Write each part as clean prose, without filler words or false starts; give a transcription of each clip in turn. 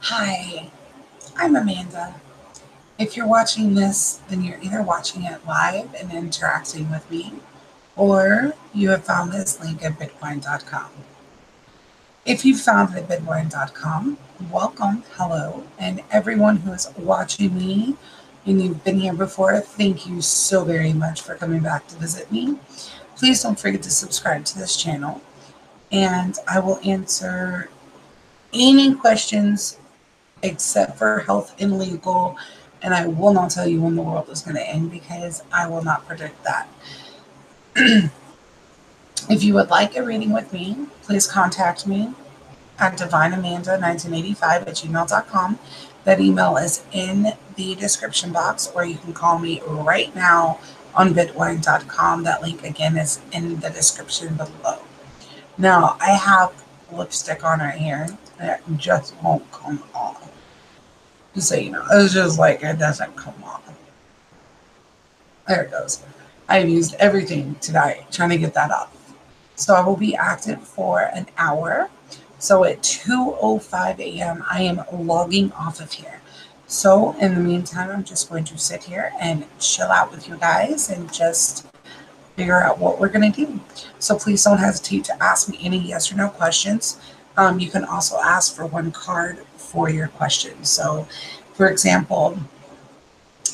Hi, I'm Amanda. If you're watching this, then you're either watching it live and interacting with me, or you have found this link at bitcoin.com. If you found it at bitcoin.com, welcome, hello, and everyone who is watching me and you've been here before, thank you so very much for coming back to visit me. Please don't forget to subscribe to this channel, and I will answer any questions except for health and legal. And I will not tell you when the world is going to end because I will not predict that. If you would like a reading with me, please contact me at divineamanda1985 at gmail.com. That email is in the description box, or you can call me right now on bitwine.com. That link again is in the description below. Now, I have lipstick on right here that just won't come off. Just so you know, it's just like it doesn't come off. There it goes. I've used everything tonight trying to get that up. So I will be active for an hour. So at 2:05 a.m., I am logging off of here. So in the meantime, I'm just going to sit here and chill out with you guys and just figure out what we're going to do. So please don't hesitate to ask me any yes or no questions. You can also ask for one card for your question. So, for example,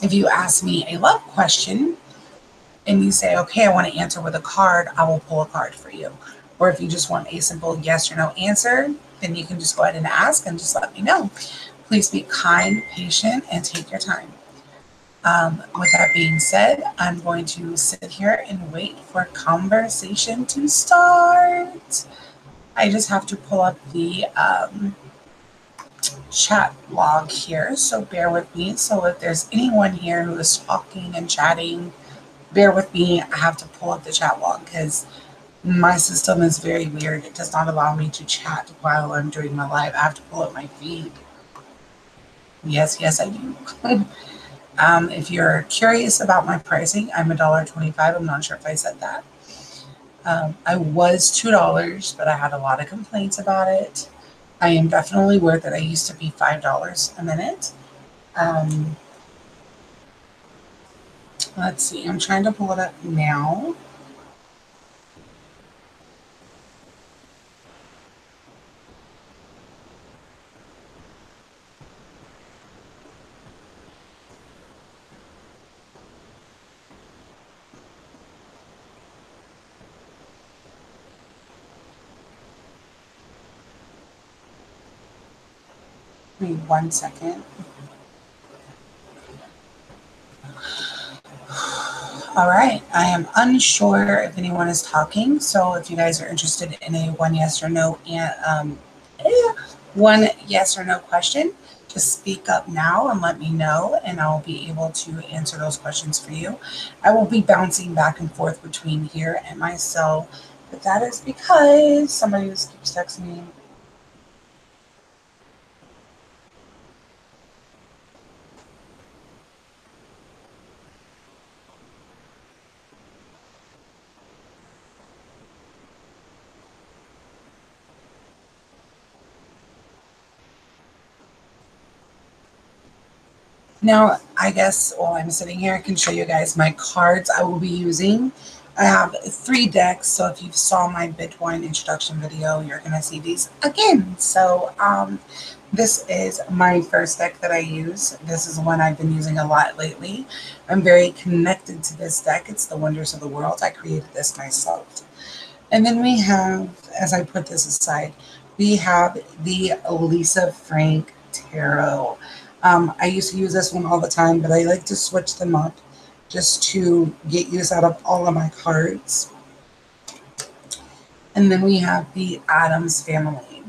if you ask me a love question, and you say, okay, I want to answer with a card, I will pull a card for you. Or if you just want a simple yes or no answer, then you can just go ahead and ask and just let me know. Please be kind, patient, and take your time. With that being said, I'm going to sit here and wait for conversation to start. I just have to pull up the chat log here, so bear with me. So if there's anyone here who is talking and chatting, bear with me. I have to pull up the chat log because my system is very weird. It does not allow me to chat while I'm doing my live. I have to pull up my feed. Yes, I do. If you're curious about my pricing, I'm $1.25. I'm not sure if I said that. I was $2, but I had a lot of complaints about it. I am definitely worth it. I used to be $5 a minute. Um, let's see. I'm trying to pull it up now. Give me 1 second. All right. I am unsure if anyone is talking. So if you guys are interested in a one yes or no and one yes or no question, just speak up now and let me know, and I'll be able to answer those questions for you. I will be bouncing back and forth between here and my cell, but that is because somebody just keeps texting me. Now, I guess while I'm sitting here, I can show you guys my cards I will be using. I have 3 decks, so if you saw my Bitwine introduction video, you're going to see these again. So, this is my first deck that I use. This is one I've been using a lot lately. I'm very connected to this deck. It's the Wonders of the World. I created this myself. And then we have, as I put this aside, we have the Lisa Frank Tarot. I used to use this one all the time, but I like to switch them up just to get use out of all of my cards. And then we have the Adams Family.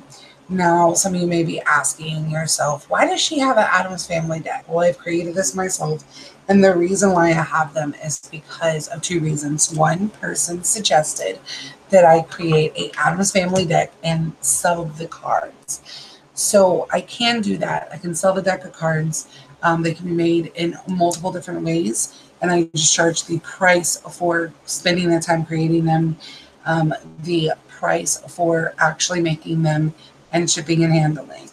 Now, some of you may be asking yourself, why does she have an Adams Family deck? Well, I've created this myself. And the reason why I have them is because of 2 reasons. One person suggested that I create a Adams Family deck and sell the cards. So I can do that. I can sell the deck of cards. They can be made in multiple different ways. And I just charge the price for spending the time creating them, the price for actually making them, and shipping and handling.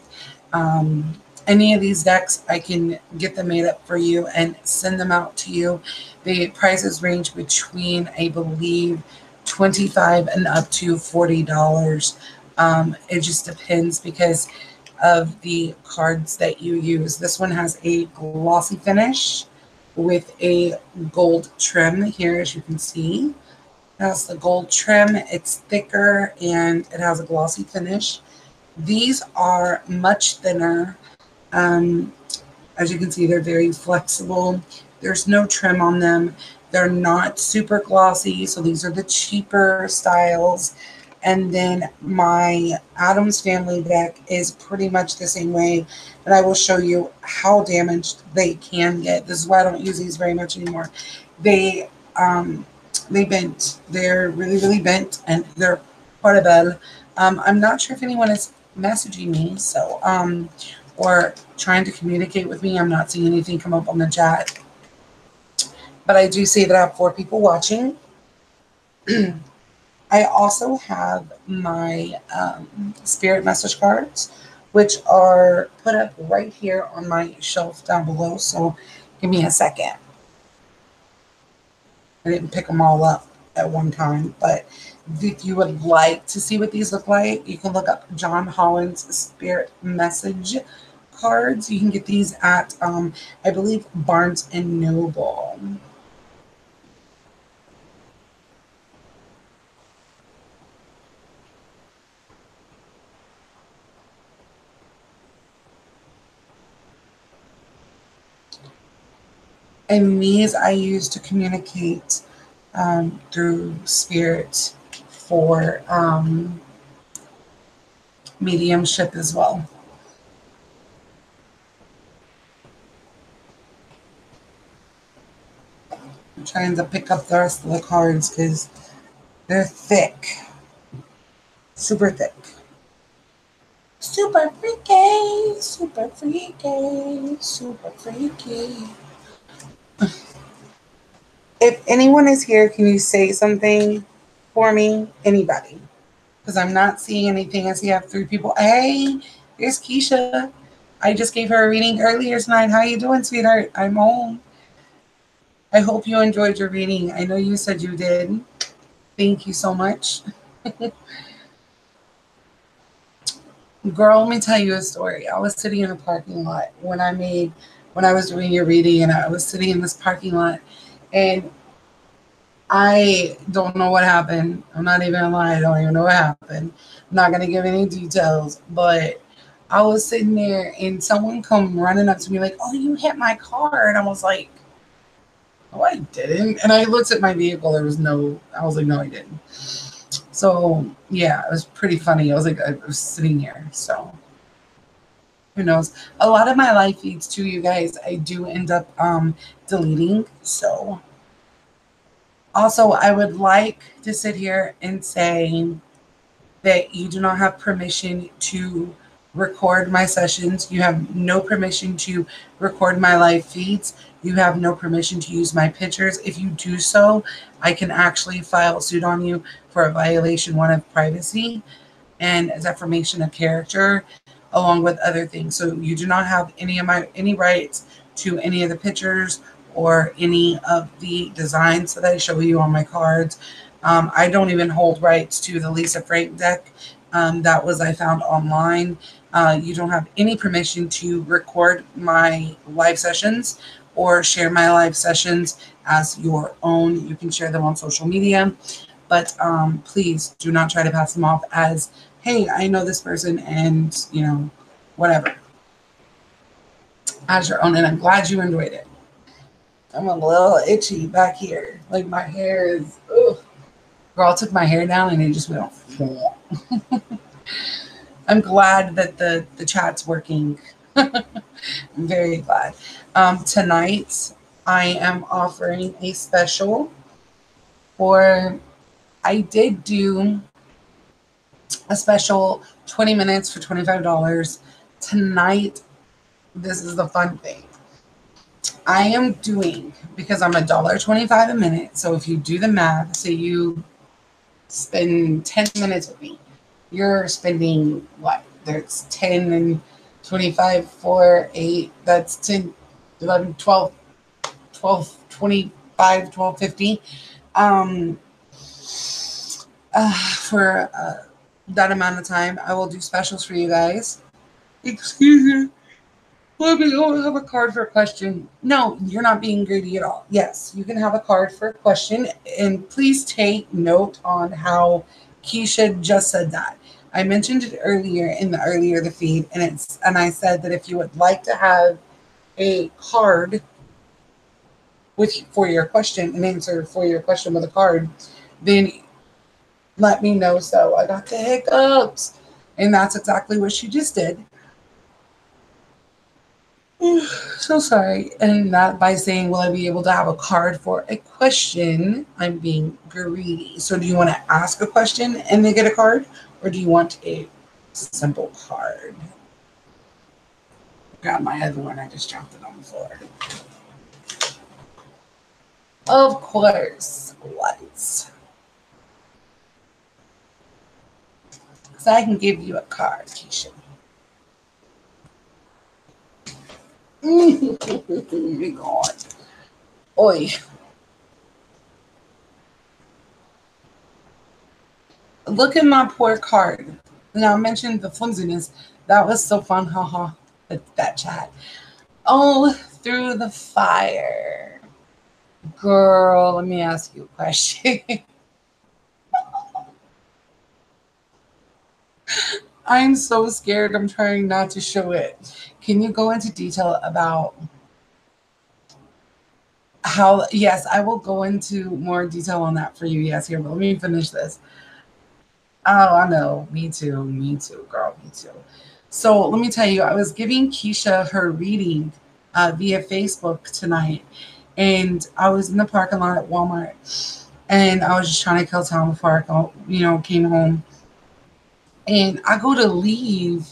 Any of these decks, I can get them made up for you and send them out to you. The prices range between, I believe, $25 and up to $40. It just depends because of the cards that you use. This one has a glossy finish with a gold trim here, as you can see. It has the gold trim. It's thicker and it has a glossy finish. These are much thinner. As you can see, they're very flexible. There's no trim on them. They're not super glossy, so these are the cheaper styles. And then my Addams Family deck is pretty much the same way, and I will show you how damaged they can get. This is why I don't use these very much anymore. They bent. They're really, really bent, and they're portable. I'm not sure if anyone is messaging me, so or trying to communicate with me. I'm not seeing anything come up on the chat, but I do see that I have 4 people watching. I also have my spirit message cards, which are put up right here on my shelf down below. So give me a second. I didn't pick them all up at one time, but if you would like to see what these look like, you can look up John Holland's spirit message cards. You can get these at, I believe, Barnes and Noble. And these I use to communicate through spirit for mediumship as well. I'm trying to pick up the rest of the cards because they're thick. Super thick. Super freaky. Super freaky. Super freaky. If anyone is here, can you say something for me? Anybody? Because I'm not seeing anything. I see I have 3 people. Hey, there's Keisha. I just gave her a reading earlier tonight. How you doing, sweetheart? I'm home. I hope you enjoyed your reading. I know you said you did. Thank you so much. Girl, let me tell you a story. I was sitting in a parking lot when I was doing your reading, and I was sitting in this parking lot, and I don't know what happened. I'm not even gonna lie. I don't even know what happened. I'm not gonna give any details, but I was sitting there and someone come running up to me like, "Oh, you hit my car," and I was like, "Oh, I didn't." And I looked at my vehicle. I was like, "No, I didn't." So yeah, it was pretty funny. I was sitting here. So who knows? A lot of my live feeds too, you guys, I do end up deleting. So also, I would like to sit here and say that you do not have permission to record my sessions. You have no permission to record my live feeds. You have no permission to use my pictures. If you do so, I can actually file suit on you for a violation 1 of privacy and defamation of character, along with other things. So you do not have any rights to any of the pictures or any of the designs that I show you on my cards. I don't even hold rights to the Lisa Frank deck I found online. You don't have any permission to record my live sessions or share my live sessions as your own. You can share them on social media, but please do not try to pass them off as, hey, I know this person and, whatever, as your own. And I'm glad you enjoyed it. I'm a little itchy back here. Like my hair is, ugh. Girl took my hair down and it just went I'm glad that the chat's working. I'm very glad. Tonight, I am offering a special I did do a special 20 minutes for $25. Tonight, this is the fun thing. I am doing, because I'm $1.25 a minute, so if you do the math, say you spend 10 minutes with me, you're spending what? There's 10 25, 4, 8, that's 10, 11, 12, 12, 25, 12, 50. Um, for that amount of time, I will do specials for you guys. Excuse me. Let me have a card for a question. No, you're not being greedy at all. Yes, you can have a card for a question. And please take note on how Keisha just said that. I mentioned it earlier in the feed, and I said that if you would like to have a card with for your question, an answer for your question with a card, then let me know. So I got the hiccups. And that's exactly what she just did. So sorry. And not by saying, will I be able to have a card for a question? I'm being greedy. So do you want to ask a question and they get a card? Or do you want a simple card? Got my other one. I just dropped it on the floor. Of course. What? So I can give you a card, Keisha. Oh, God. Oi. Look at my poor card. Now I mentioned the flimsiness. That was so fun, haha. That chat. Oh, through the fire. Girl, let me ask you a question. I'm so scared. I'm trying not to show it. Can you go into detail about how? Yes, I will go into more detail on that for you. Yes, here, but let me finish this. Oh, I know. Me too. Me too, girl. Me too. So let me tell you, I was giving Keisha her reading via Facebook tonight, and I was in the parking lot at Walmart, and I was just trying to kill time before came home. And I go to leave,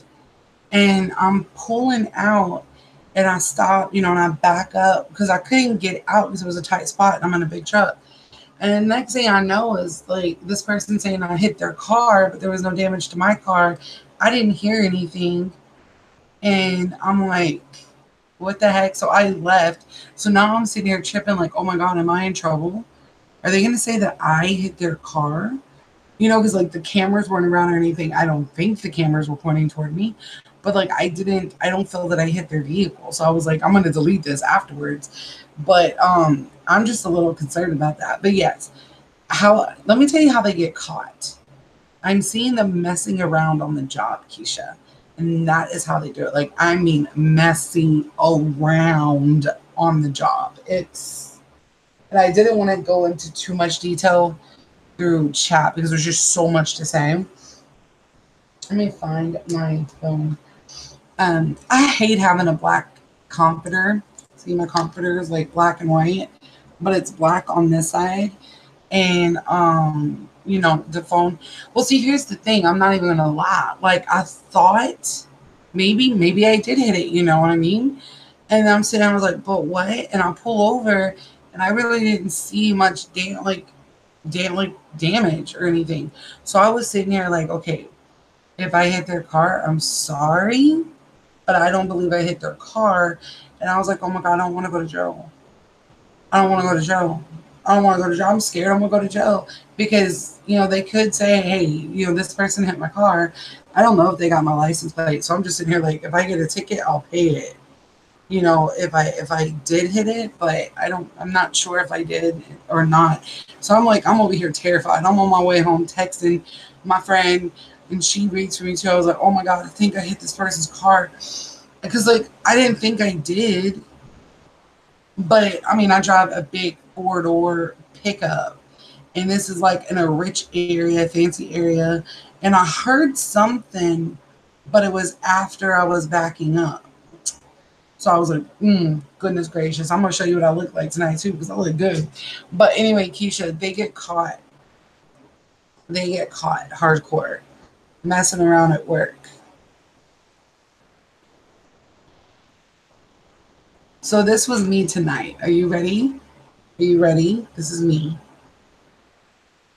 and I'm pulling out, and I stop, and I back up because I couldn't get out because it was a tight spot, and I'm in a big truck. And the next thing I know is like this person saying I hit their car, but there was no damage to my car. I didn't hear anything. And I'm like, what the heck? So I left. So now I'm sitting here tripping, like, oh my God, am I in trouble? Are they going to say that I hit their car? Because like the cameras weren't around or anything. I don't think the cameras were pointing toward me. But like I don't feel that I hit their vehicle. So I was like, I'm going to delete this afterwards. But I'm just a little concerned about that. But yes, let me tell you how they get caught. I'm seeing them messing around on the job, Keisha. And that is how they do it. Like, I mean, messing around on the job. And I didn't want to go into too much detail through chat because there's just so much to say. Let me find my phone. I hate having a black comforter. See, my comforter is like black and white, but it's black on this side. And the phone. Well, see, here's the thing. I'm not even gonna lie. Like I thought maybe I did hit it, you know what I mean? And I'm sitting, I was like, but what? And I pull over and I really didn't see much damage or anything. So I was sitting here like, okay, if I hit their car, I'm sorry, but I don't believe I hit their car. And I was like, oh my God, I don't want to go to jail. I don't want to go to jail. I don't want to go to jail. I'm scared I'm going to go to jail because, they could say, hey, this person hit my car. I don't know if they got my license plate. So I'm just sitting here like, if I get a ticket, I'll pay it. If I did hit it, but I'm not sure if I did or not. So I'm like, I'm over here terrified. I'm on my way home texting my friend and she reads for me too. I was like, oh my God, I think I hit this person's car. Because like, I didn't think I did. But I mean, I drive a big 4-door pickup, and this is like in a rich area, fancy area. And I heard something, but it was after I was backing up. So I was like, goodness gracious, I'm gonna show you what I look like tonight too, because I look good. But anyway, Keisha, they get caught. They get caught hardcore, messing around at work. So this was me tonight. Are you ready? Are you ready? This is me.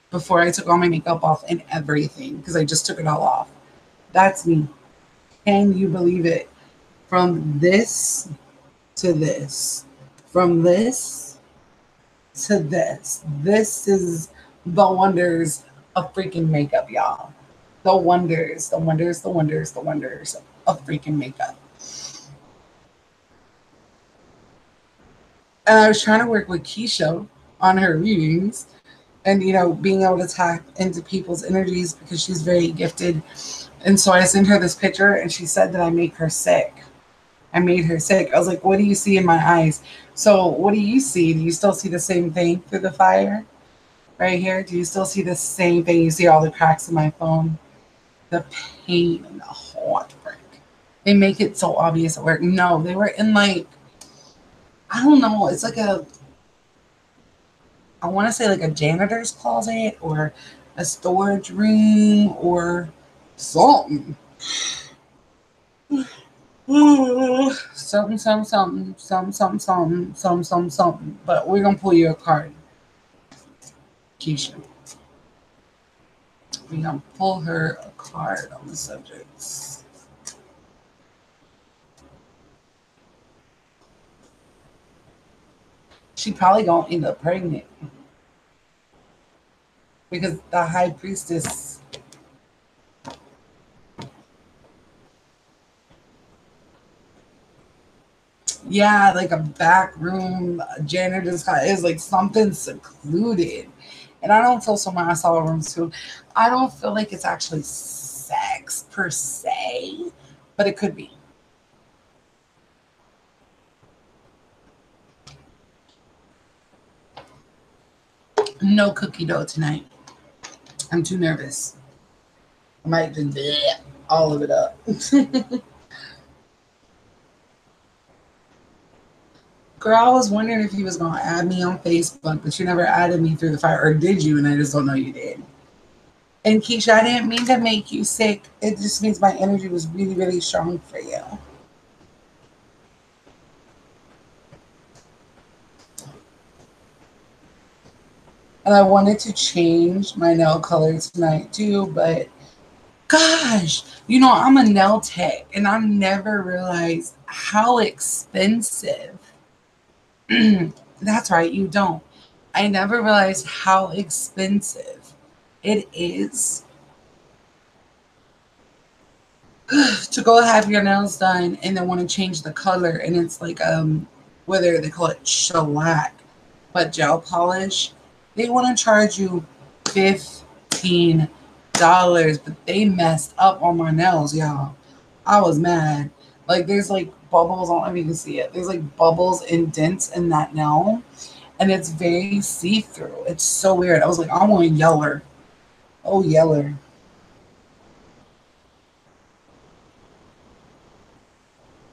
Before I took all my makeup off and everything, because I just took it all off. That's me. Can you believe it? From this to this. From this to this. This is the wonders of freaking makeup, y'all. The wonders, the wonders, the wonders, the wonders of freaking makeup. And I was trying to work with Keisha on her readings and, being able to tap into people's energies because she's very gifted. And so I sent her this picture and she said that I make her sick. I made her sick. I was like, what do you see in my eyes? So what do you see? Do you still see the same thing through the fire right here? Do you still see the same thing? You see all the cracks in my phone? The pain and the heartbreak. They make it so obvious at work. No, they were in like, I don't know. It's like I want to say like a janitor's closet or a storage room or something. Something, something, something, something, something, something, something, something, something. But we're gonna pull you a card, Keisha. We're gonna pull her a card on the subjects. She probably gonna end up pregnant because the high priestess. Yeah, like a back room, a janitor's is like something secluded. And I don't feel so much. I saw rooms too. I don't feel like it's actually sex per se, but it could be. No cookie dough tonight. I'm too nervous. I might just bleh, all of it up. Girl, I was wondering if you was gonna add me on Facebook, but you never added me through the fire, or did you? And I just don't know you did. And Keisha, I didn't mean to make you sick. It just means my energy was really, really strong for you. And I wanted to change my nail color tonight too, but gosh, I'm a nail tech and I've never realized how expensive. That's right, you don't. I never realized how expensive it is to go have your nails done and then want to change the color. And it's like, whether they call it shellac, but gel polish, they want to charge you $15, but they messed up on my nails, y'all. I was mad. Like there's like bubbles, I don't know if you can see it. There's like bubbles and dents in that nail. And it's very see-through. It's so weird. I was like, I want yeller. Oh, yeller.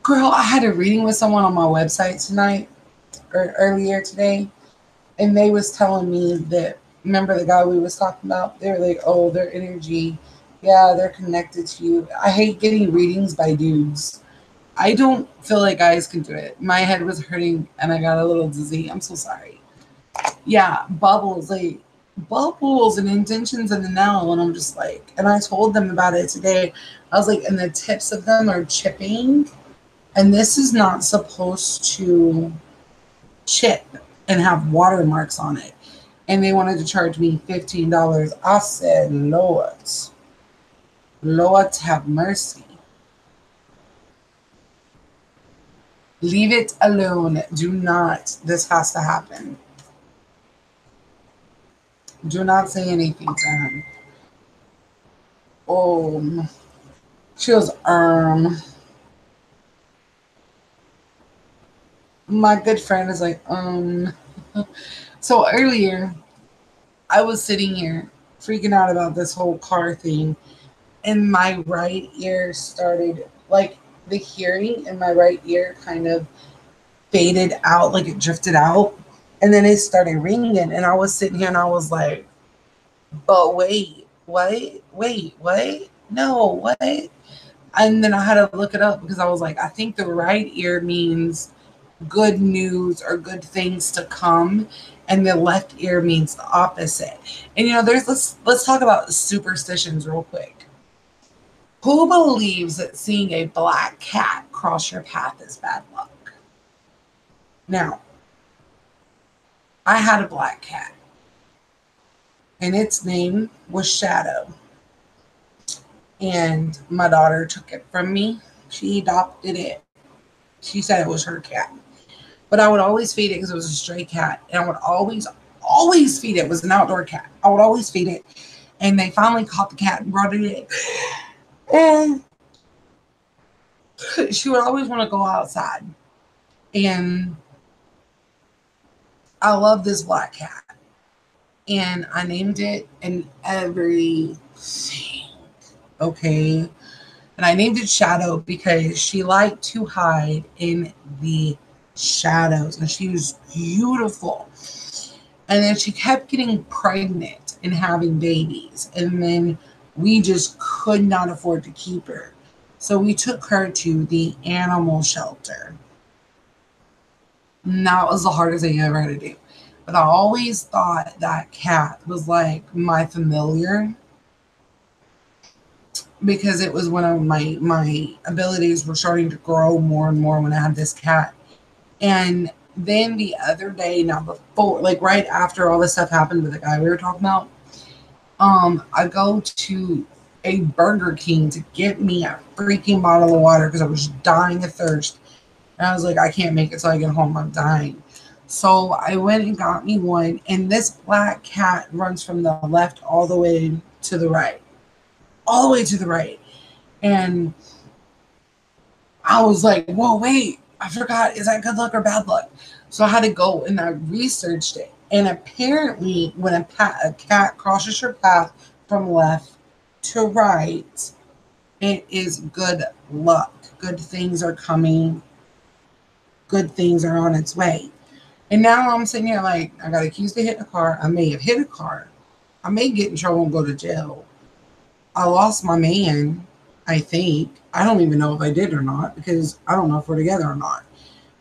Girl, I had a reading with someone on my website tonight or earlier today, and they was telling me that, remember the guy we was talking about? They were like, oh, their energy, yeah, they're connected to you. I hate getting readings by dudes. I don't feel like guys can do it. My head was hurting and I got a little dizzy. I'm so sorry. Yeah, bubbles, like bubbles and intentions in the nail. And I'm just like, and I told them about it today. I was like, and the tips of them are chipping. And this is not supposed to chip and have watermarks on it. And they wanted to charge me $15. I said, Lord have mercy. Leave it alone. Do not. This has to happen. Do not say anything to him. Oh, she was, my good friend is like, So earlier, I was sitting here freaking out about this whole car thing, and my right ear started, like, the hearing in my right ear kind of faded out, like it drifted out, and then it started ringing, and I was sitting here and I was like, but wait, what? Wait, what? No, what? And then I had to look it up because I was like, I think the right ear means good news or good things to come, and the left ear means the opposite. And there's let's talk about superstitions real quick. Who believes that seeing a black cat cross your path is bad luck. Now, I had a black cat, and its name was Shadow. And my daughter took it from me. She adopted it. She said it was her cat. But I would always feed it because it was a stray cat. And I would always feed it. It was an outdoor cat. I would always feed it. And they finally caught the cat and brought it in. And she would always want to go outside. And I love this black cat. And I named it and everything. Okay. And I named it Shadow because she liked to hide in the shadows. And she was beautiful. And then she kept getting pregnant and having babies. And then we just could not afford to keep her. So we took her to the animal shelter. And that was the hardest thing I ever had to do. But I always thought that cat was like my familiar, because it was one of my abilities were starting to grow more and more when I had this cat. And then the other day, now before, like right after all this stuff happened with the guy we were talking about, I go to a Burger King to get me a freaking bottle of water because I was dying of thirst. And I was like, I can't make it till I get home. I'm dying. So I went and got me one. And this black cat runs from the left all the way to the right. All the way to the right. And I was like, whoa, wait. I forgot. Is that good luck or bad luck? So I had to go and I researched it. And apparently when a cat crosses your path from left to right, it is good luck. Good things are coming. Good things are on its way. And now I'm sitting here like, I got accused of hitting a car. I may have hit a car. I may get in trouble and go to jail. I lost my man, I think. I don't even know if I did or not, because I don't know if we're together or not.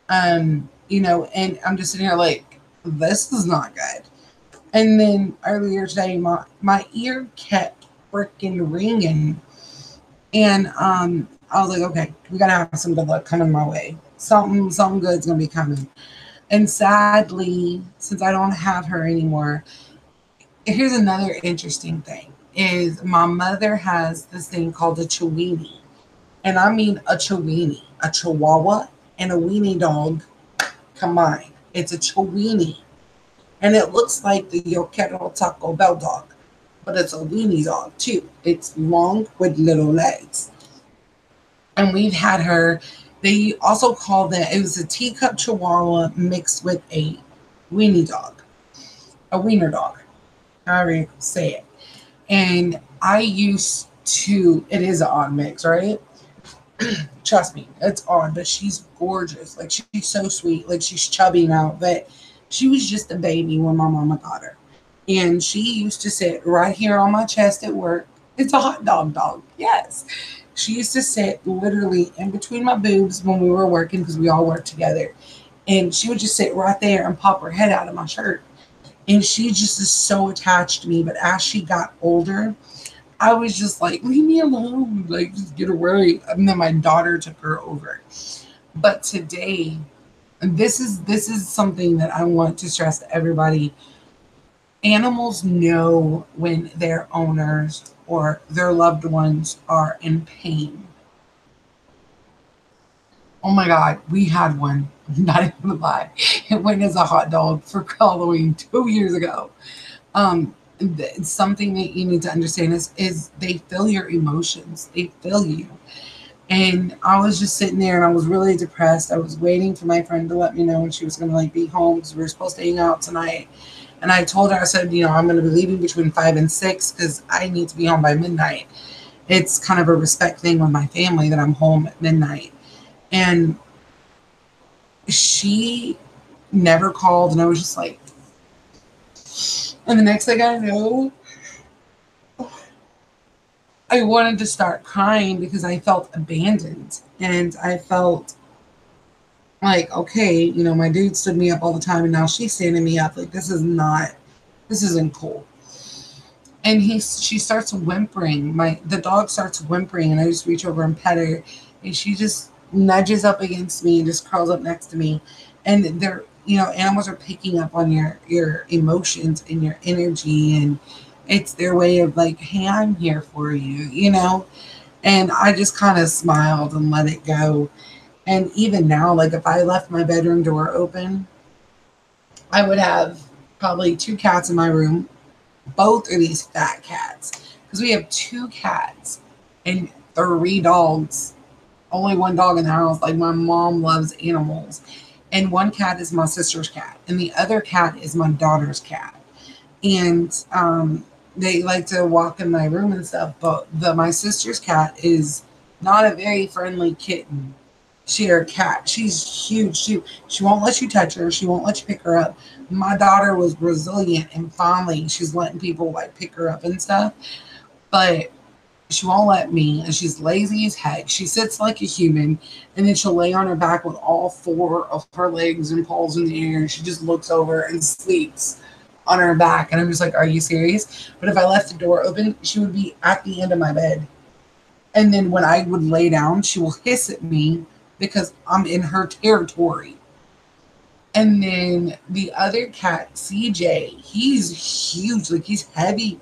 And I'm just sitting here like, this is not good. And then earlier today, my ear kept freaking ringing. And I was like, okay, we gotta have some good luck coming my way. Something good's gonna be coming. And sadly, since I don't have her anymore, here's another interesting thing, is my mother has this thing called a Chiweenie. And I mean a Chiweenie, a Chihuahua and a weenie dog combined. It's a Chiweenie. And it looks like the Yoquero Taco Bell dog, but it's a weenie dog too. It's long with little legs. And we've had her. They also called it was a teacup Chihuahua mixed with a weenie dog, a wiener dog, however you say it. And I used to, it is an odd mix, right? Trust me, it's odd, but she's gorgeous. Like, she's so sweet. Like, she's chubby now, but she was just a baby when my mama got her. And she used to sit right here on my chest at work. It's a hot dog, yes. She used to sit literally in between my boobs when we were working, because we all worked together. And she would just sit right there and pop her head out of my shirt. And she just is so attached to me. But as she got older, I was just like, leave me alone. Like, just get away. And then my daughter took her over. But today, this is something that I want to stress to everybody. Animals know when their owners or their loved ones are in pain. Oh my God, we had one. Not even gonna lie. It went as a hot dog for Halloween 2 years ago. It's something that you need to understand is they feel your emotions. They feel you. And I was just sitting there and I was really depressed. I was waiting for my friend to let me know when she was going to like be home, because we were supposed to hang out tonight. And I told her, I said, I'm going to be leaving between 5 and 6 because I need to be home by midnight. It's kind of a respect thing with my family that I'm home at midnight. And she never called, and I was just like, and the next thing I know, I wanted to start crying because I felt abandoned. And I felt like, okay, my dude stood me up all the time, and now she's standing me up. Like, this isn't cool. And she starts whimpering. The dog starts whimpering, and I just reach over and pet her, and she just nudges up against me and just curls up next to me. And they're, animals are picking up on your emotions and your energy, and it's their way of like, hey, I'm here for you. And I just kind of smiled and let it go. And even now, like if I left my bedroom door open, I would have probably two cats in my room. Both are these fat cats because we have two cats and three dogs. Only one dog in the house. Like my mom loves animals. And one cat is my sister's cat, and the other cat is my daughter's cat. And they like to walk in my room and stuff. But my sister's cat is not a very friendly kitten. She or cat. She's huge. She won't let you touch her. She won't let you pick her up. My daughter was resilient and finally she's letting people like pick her up and stuff. But she won't let me, and she's lazy as heck. She sits like a human, and then she'll lay on her back with all four of her legs and paws in the air, and she just looks over and sleeps on her back. And I'm just like, are you serious? But if I left the door open, she would be at the end of my bed. And then when I would lay down, she will hiss at me because I'm in her territory. And then the other cat, CJ, he's huge, like he's heavy.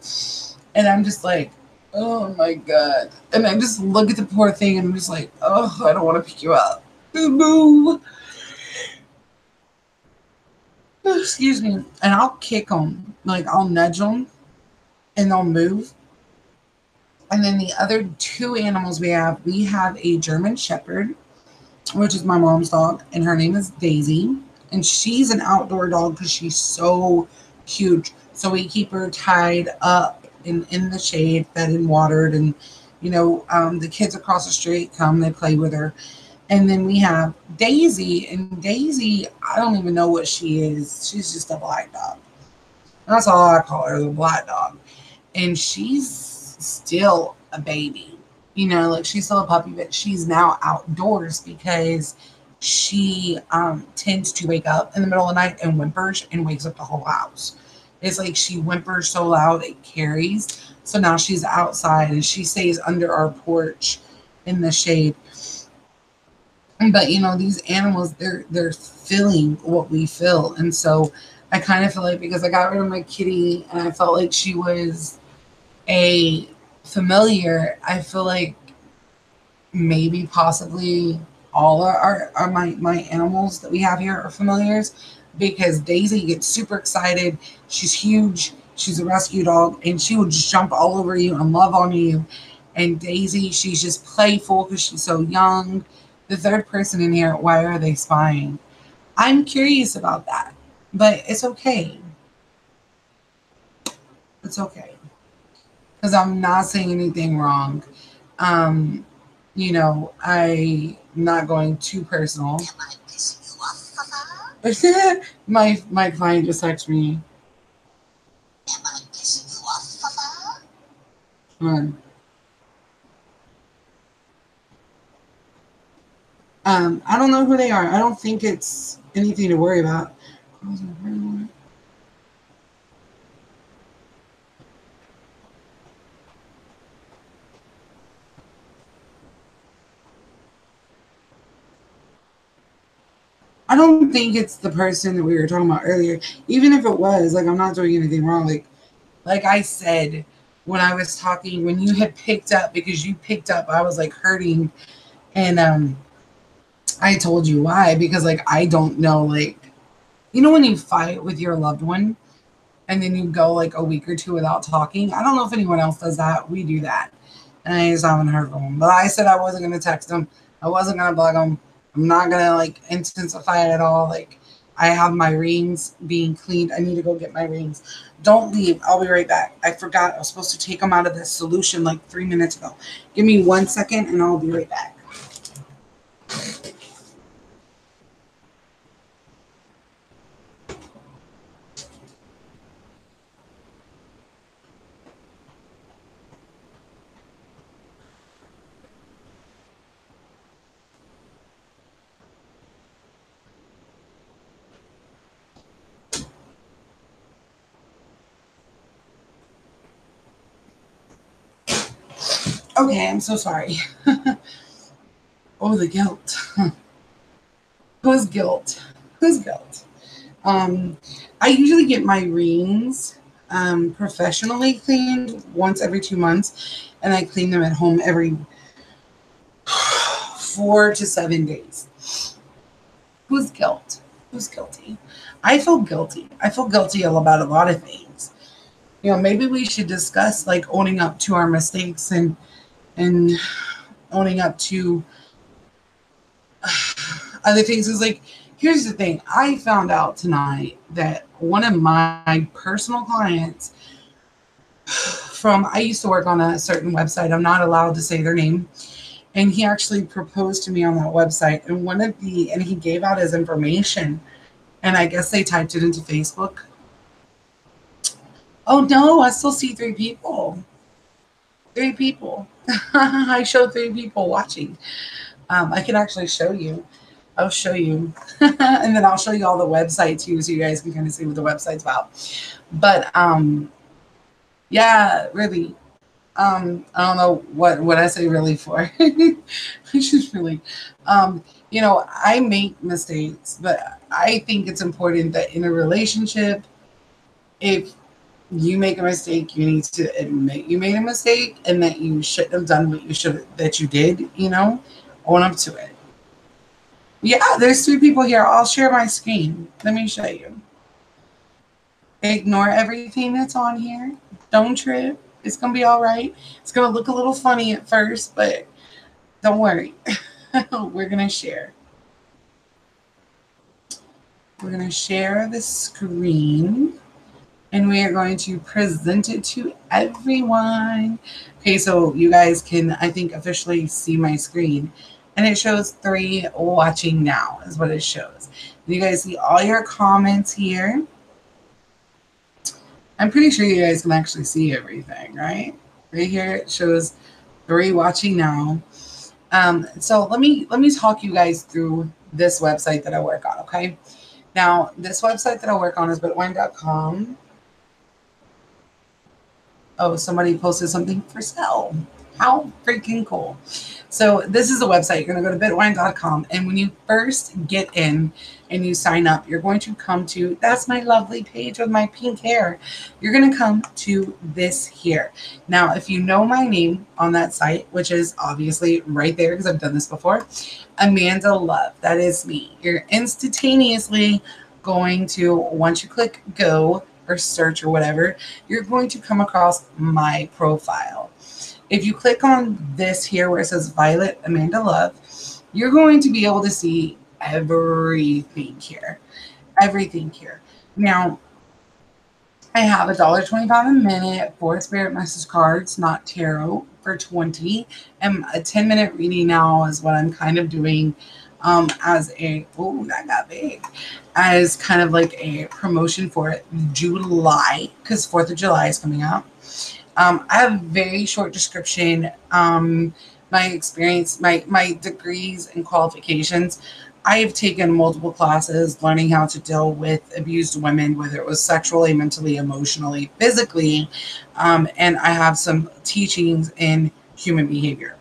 And I'm just like, oh my God. And I just look at the poor thing and I'm just like, oh, I don't want to pick you up. Boo. Excuse me. And I'll kick them. Like I'll nudge them and they'll move. And then the other two animals we have a German Shepherd, which is my mom's dog, and her name is Daisy. And she's an outdoor dog because she's so huge. So we keep her tied up in the shade, fed and watered. And, the kids across the street come, they play with her. And then we have Daisy. And Daisy, I don't even know what she is. She's just a black dog. That's all I call her, the black dog. And she's still a baby. Like she's still a puppy, but she's now outdoors because she tends to wake up in the middle of the night and whimpers and wakes up the whole house. It's like she whimpers so loud it carries. So now she's outside and she stays under our porch in the shade. But these animals, they're feeling what we feel. And so I kind of feel like because I got rid of my kitty and I felt like she was a familiar, I feel like maybe possibly all my animals that we have here are familiars because Daisy gets super excited. She's huge. She's a rescue dog and she will just jump all over you and love on you. And Daisy, she's just playful because she's so young. The third person in here, why are they spying? I'm curious about that, but it's okay. It's okay because I'm not saying anything wrong. I'm not going too personal. Am I pissing you off, Papa? my client just texted me. Am I pissing you off, Papa? I don't know who they are. I don't think it's anything to worry about. I don't think it's the person that we were talking about earlier. Even if it was, like, I'm not doing anything wrong. Like I said, when I was talking, when you had picked up, because you picked up, I was like hurting. And I told you why, because like, I don't know, like, when you fight with your loved one and then you go like a week or two without talking. I don't know if anyone else does that. We do that. And I just haven't heard from him. But I said I wasn't going to text him. I wasn't going to bug him. I'm not going to like intensify it at all. Like I have my rings being cleaned. I need to go get my rings. Don't leave. I'll be right back. I forgot I was supposed to take them out of this solution like 3 minutes ago. Give me 1 second and I'll be right back. Okay, I'm so sorry. Oh, the guilt. Whose guilt? Whose guilt? Um, I usually get my rings professionally cleaned once every 2 months, and I clean them at home every 4 to 7 days. Who's guilt? Who's guilty? I feel guilty. I feel guilty about a lot of things. Maybe we should discuss like owning up to our mistakes and owning up to other things. Is like, here's the thing. I found out tonight that one of my personal clients I used to work on a certain website. I'm not allowed to say their name. And he actually proposed to me on that website. And he gave out his information. And I guess they typed it into Facebook. Oh no, I still see 3 people. 3 people. I showed 3 people watching. I can actually show you. I'll show you. And then I'll show you all the website too, so you guys can kind of see what the website's about. But yeah, really. I don't know what I say really for. I should really. I make mistakes, but I think it's important that in a relationship, if you make a mistake, you need to admit you made a mistake and that you shouldn't have done what you did, own up to it. Yeah, there's 3 people here. I'll share my screen. Let me show you. Ignore everything that's on here. Don't trip. It's going to be all right. It's going to look a little funny at first, but don't worry. We're going to share. We're going to share the screen. And we are going to present it to everyone. Okay, so you guys can, I think, officially see my screen. And it shows 3 watching now is what it shows. You guys see all your comments here. I'm pretty sure you guys can actually see everything, right? Right here it shows 3 watching now. So let me talk you guys through this website that I work on, okay? Now, this website that I work on is bitwine.com. Oh, somebody posted something for sale. How freaking cool. So this is a website. You're going to go to bitwine.com. And when you first get in and you sign up, you're going to come to, that's my lovely page with my pink hair. You're going to come to this here. Now, if you know my name on that site, which is obviously right there because I've done this before, Amanda Love, that is me. You're instantaneously going to, once you click go or search or whatever, you're going to come across my profile. If you click on this here where it says Violet Amanda Love, you're going to be able to see everything here. Everything here. Now, I have $1.25 a minute for spirit message cards, not tarot, for $20. And a 10-minute reading now is what I'm kind of doing as a, oh, that got big, as kind of like a promotion for July, because 4th of July is coming up. I have a very short description. My experience, my degrees and qualifications. I have taken multiple classes learning how to deal with abused women, whether it was sexually, mentally, emotionally, physically. And I have some teachings in human behavior.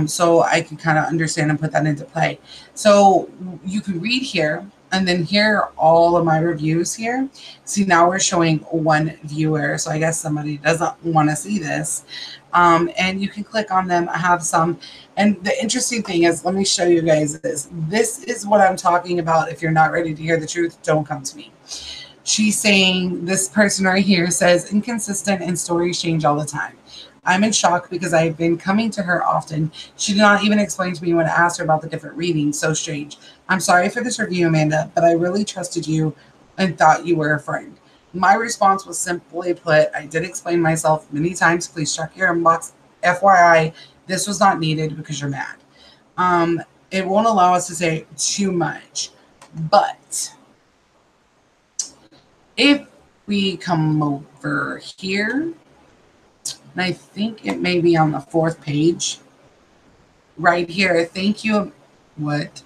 So I can kind of understand and put that into play. So you can read here. And then here are all of my reviews here. See, now we're showing 1 viewer. So I guess somebody doesn't want to see this. And you can click on them. I have some. And the interesting thing is, let me show you guys this. This is what I'm talking about. If you're not ready to hear the truth, don't come to me. She's saying, this person right here says, inconsistent and stories change all the time. I'm in shock because I've been coming to her often. She did not even explain to me when I asked her about the different readings. So strange. I'm sorry for this review, Amanda, but I really trusted you and thought you were a friend. My response was simply put, I did explain myself many times. Please check your inbox. FYI, this was not needed because you're mad. It won't allow us to say too much. But if we come over here, and I think it may be on the 4th page. Right here. Thank you. What?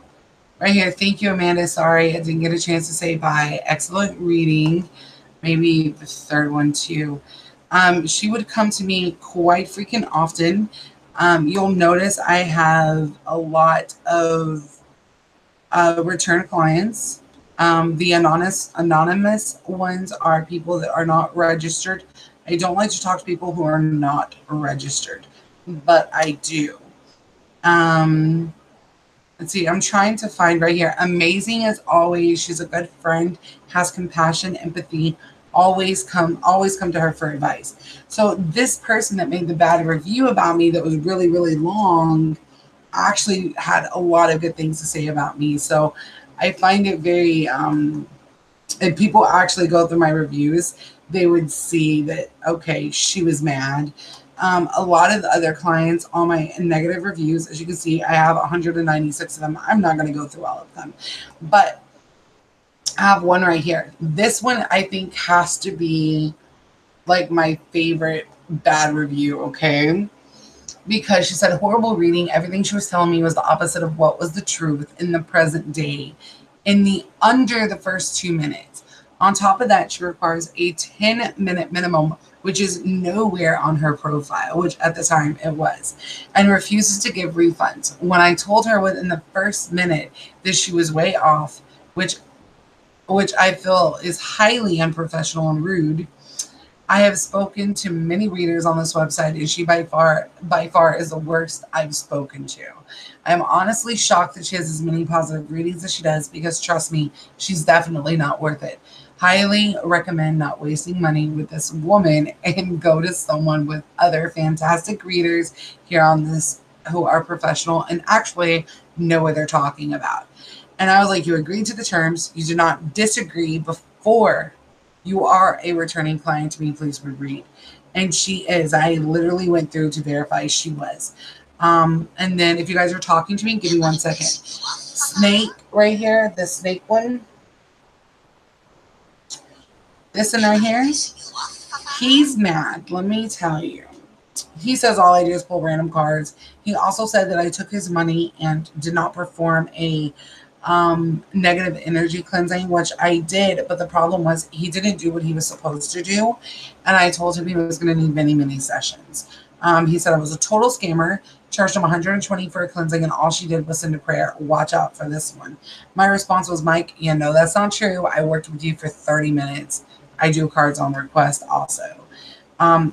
Right here. Thank you, Amanda. Sorry, I didn't get a chance to say bye. Excellent reading. Maybe the 3rd one too. She would come to me quite freaking often. You'll notice I have a lot of return clients. The anonymous ones are people that are not registered. I don't like to talk to people who are not registered, but I do. Um, let's see, I'm trying to find right here. Amazing as always. She's a good friend, has compassion, empathy. Always come to her for advice. So this person that made the bad review about me that was really, really long actually had a lot of good things to say about me. So I find it very and people actually go through my reviews, they would see that, okay, she was mad. A lot of the other clients, all my negative reviews, as you can see, I have 196 of them. I'm not going to go through all of them, but I have one right here. This one I think has to be like my favorite bad review, okay? Because she said, horrible reading. Everything she was telling me was the opposite of what was the truth in the present day in the under the first 2 minutes. On top of that, she requires a 10-minute minimum, which is nowhere on her profile, which at the time it was, and refuses to give refunds. When I told her within the first minute that she was way off, which I feel is highly unprofessional and rude. I have spoken to many readers on this website, and she by far is the worst I've spoken to. I am honestly shocked that she has as many positive readings as she does, because trust me, she's definitely not worth it. Highly recommend not wasting money with this woman and go to someone with other fantastic readers here on this who are professional and actually know what they're talking about. And I was like, you agreed to the terms. You did not disagree before you are a returning client to me. Please read. And she is. I literally went through to verify she was. And then if you guys are talking to me, give me 1 second. Snake right here, the snake one. This one right here. He's mad. Let me tell you. He says all I do is pull random cards. He also said that I took his money and did not perform a negative energy cleansing, which I did, but the problem was he didn't do what he was supposed to do, and I told him he was going to need many, many sessions. He said I was a total scammer, charged him 120 for a cleansing, and all she did was send a prayer. Watch out for this one. My response was, Mike, you know that's not true. I worked with you for 30 minutes. I do cards on request also.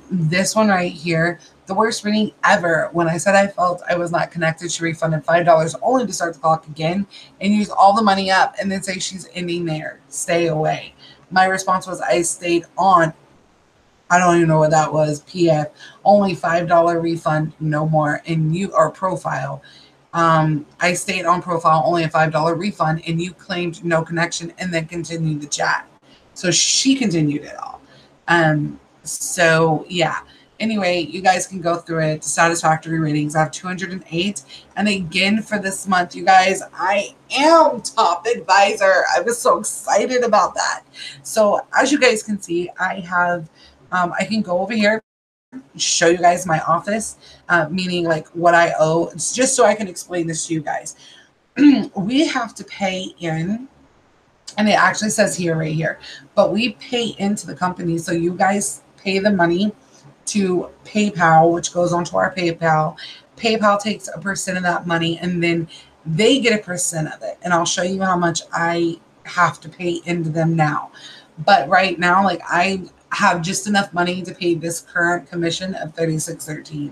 This one right here, the worst reading ever. When I said I felt I was not connected, she refunded $5 only to start the clock again and use all the money up and then say she's ending there. Stay away. My response was I stayed on. I don't even know what that was. PF. Only $5 refund, no more. And you are profile. I stayed on profile, only a $5 refund, and you claimed no connection and then continued the chat. So she continued it all. So yeah. Anyway, you guys can go through it. Satisfactory ratings. I have 208. And again, for this month, you guys, I am top advisor. I was so excited about that. So as you guys can see, I have, I can go over here, show you guys my office, meaning like what I owe. It's just so I can explain this to you guys. We have to pay in, and it actually says here, right here, but we pay into the company. So you guys pay the money to PayPal, which goes onto our PayPal. PayPal takes a percent of that money and then they get a percent of it. And I'll show you how much I have to pay into them now. But right now, like I have just enough money to pay this current commission of $36.13.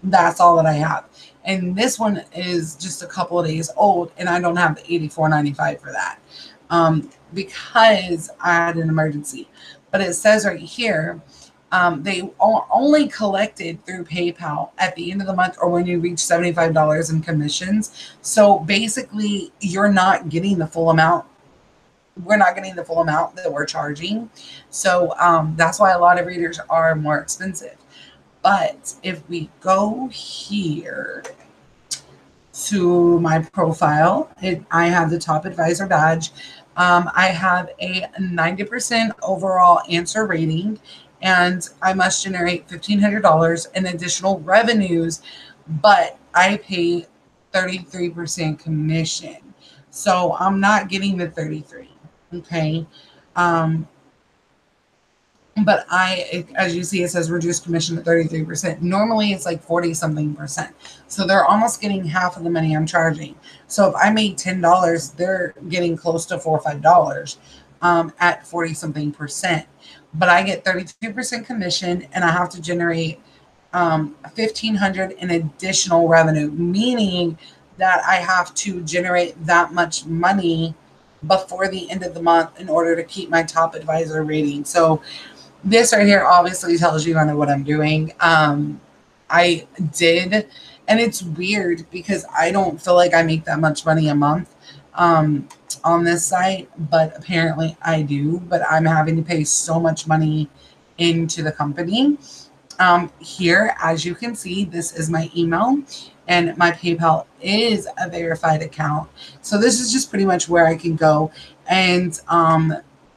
That's all that I have. And this one is just a couple of days old and I don't have the $84.95 for that. Because I had an emergency. But it says right here, they only collected through PayPal at the end of the month or when you reach $75 in commissions. So basically, you're not getting the full amount. We're not getting the full amount that we're charging. So that's why a lot of readers are more expensive. But if we go here to my profile, I have the top advisor badge. I have a 90% overall answer rating, and I must generate $1,500 in additional revenues, but I pay 33% commission. So I'm not getting the 33. Okay. But as you see, it says reduced commission at 33%. Normally it's like 40 something percent. So they're almost getting half of the money I'm charging. So if I made $10, they're getting close to $4 or $5 at 40 something percent. But I get 32% commission and I have to generate 1,500 in additional revenue, meaning that I have to generate that much money before the end of the month in order to keep my top advisor rating. So this right here obviously tells you kind of what I'm doing. I did, and it's weird because I don't feel like I make that much money a month um, on this site, but apparently I do. But I'm having to pay so much money into the company. Here, as you can see, this is my email, and my PayPal is a verified account. So this is just pretty much where I can go, and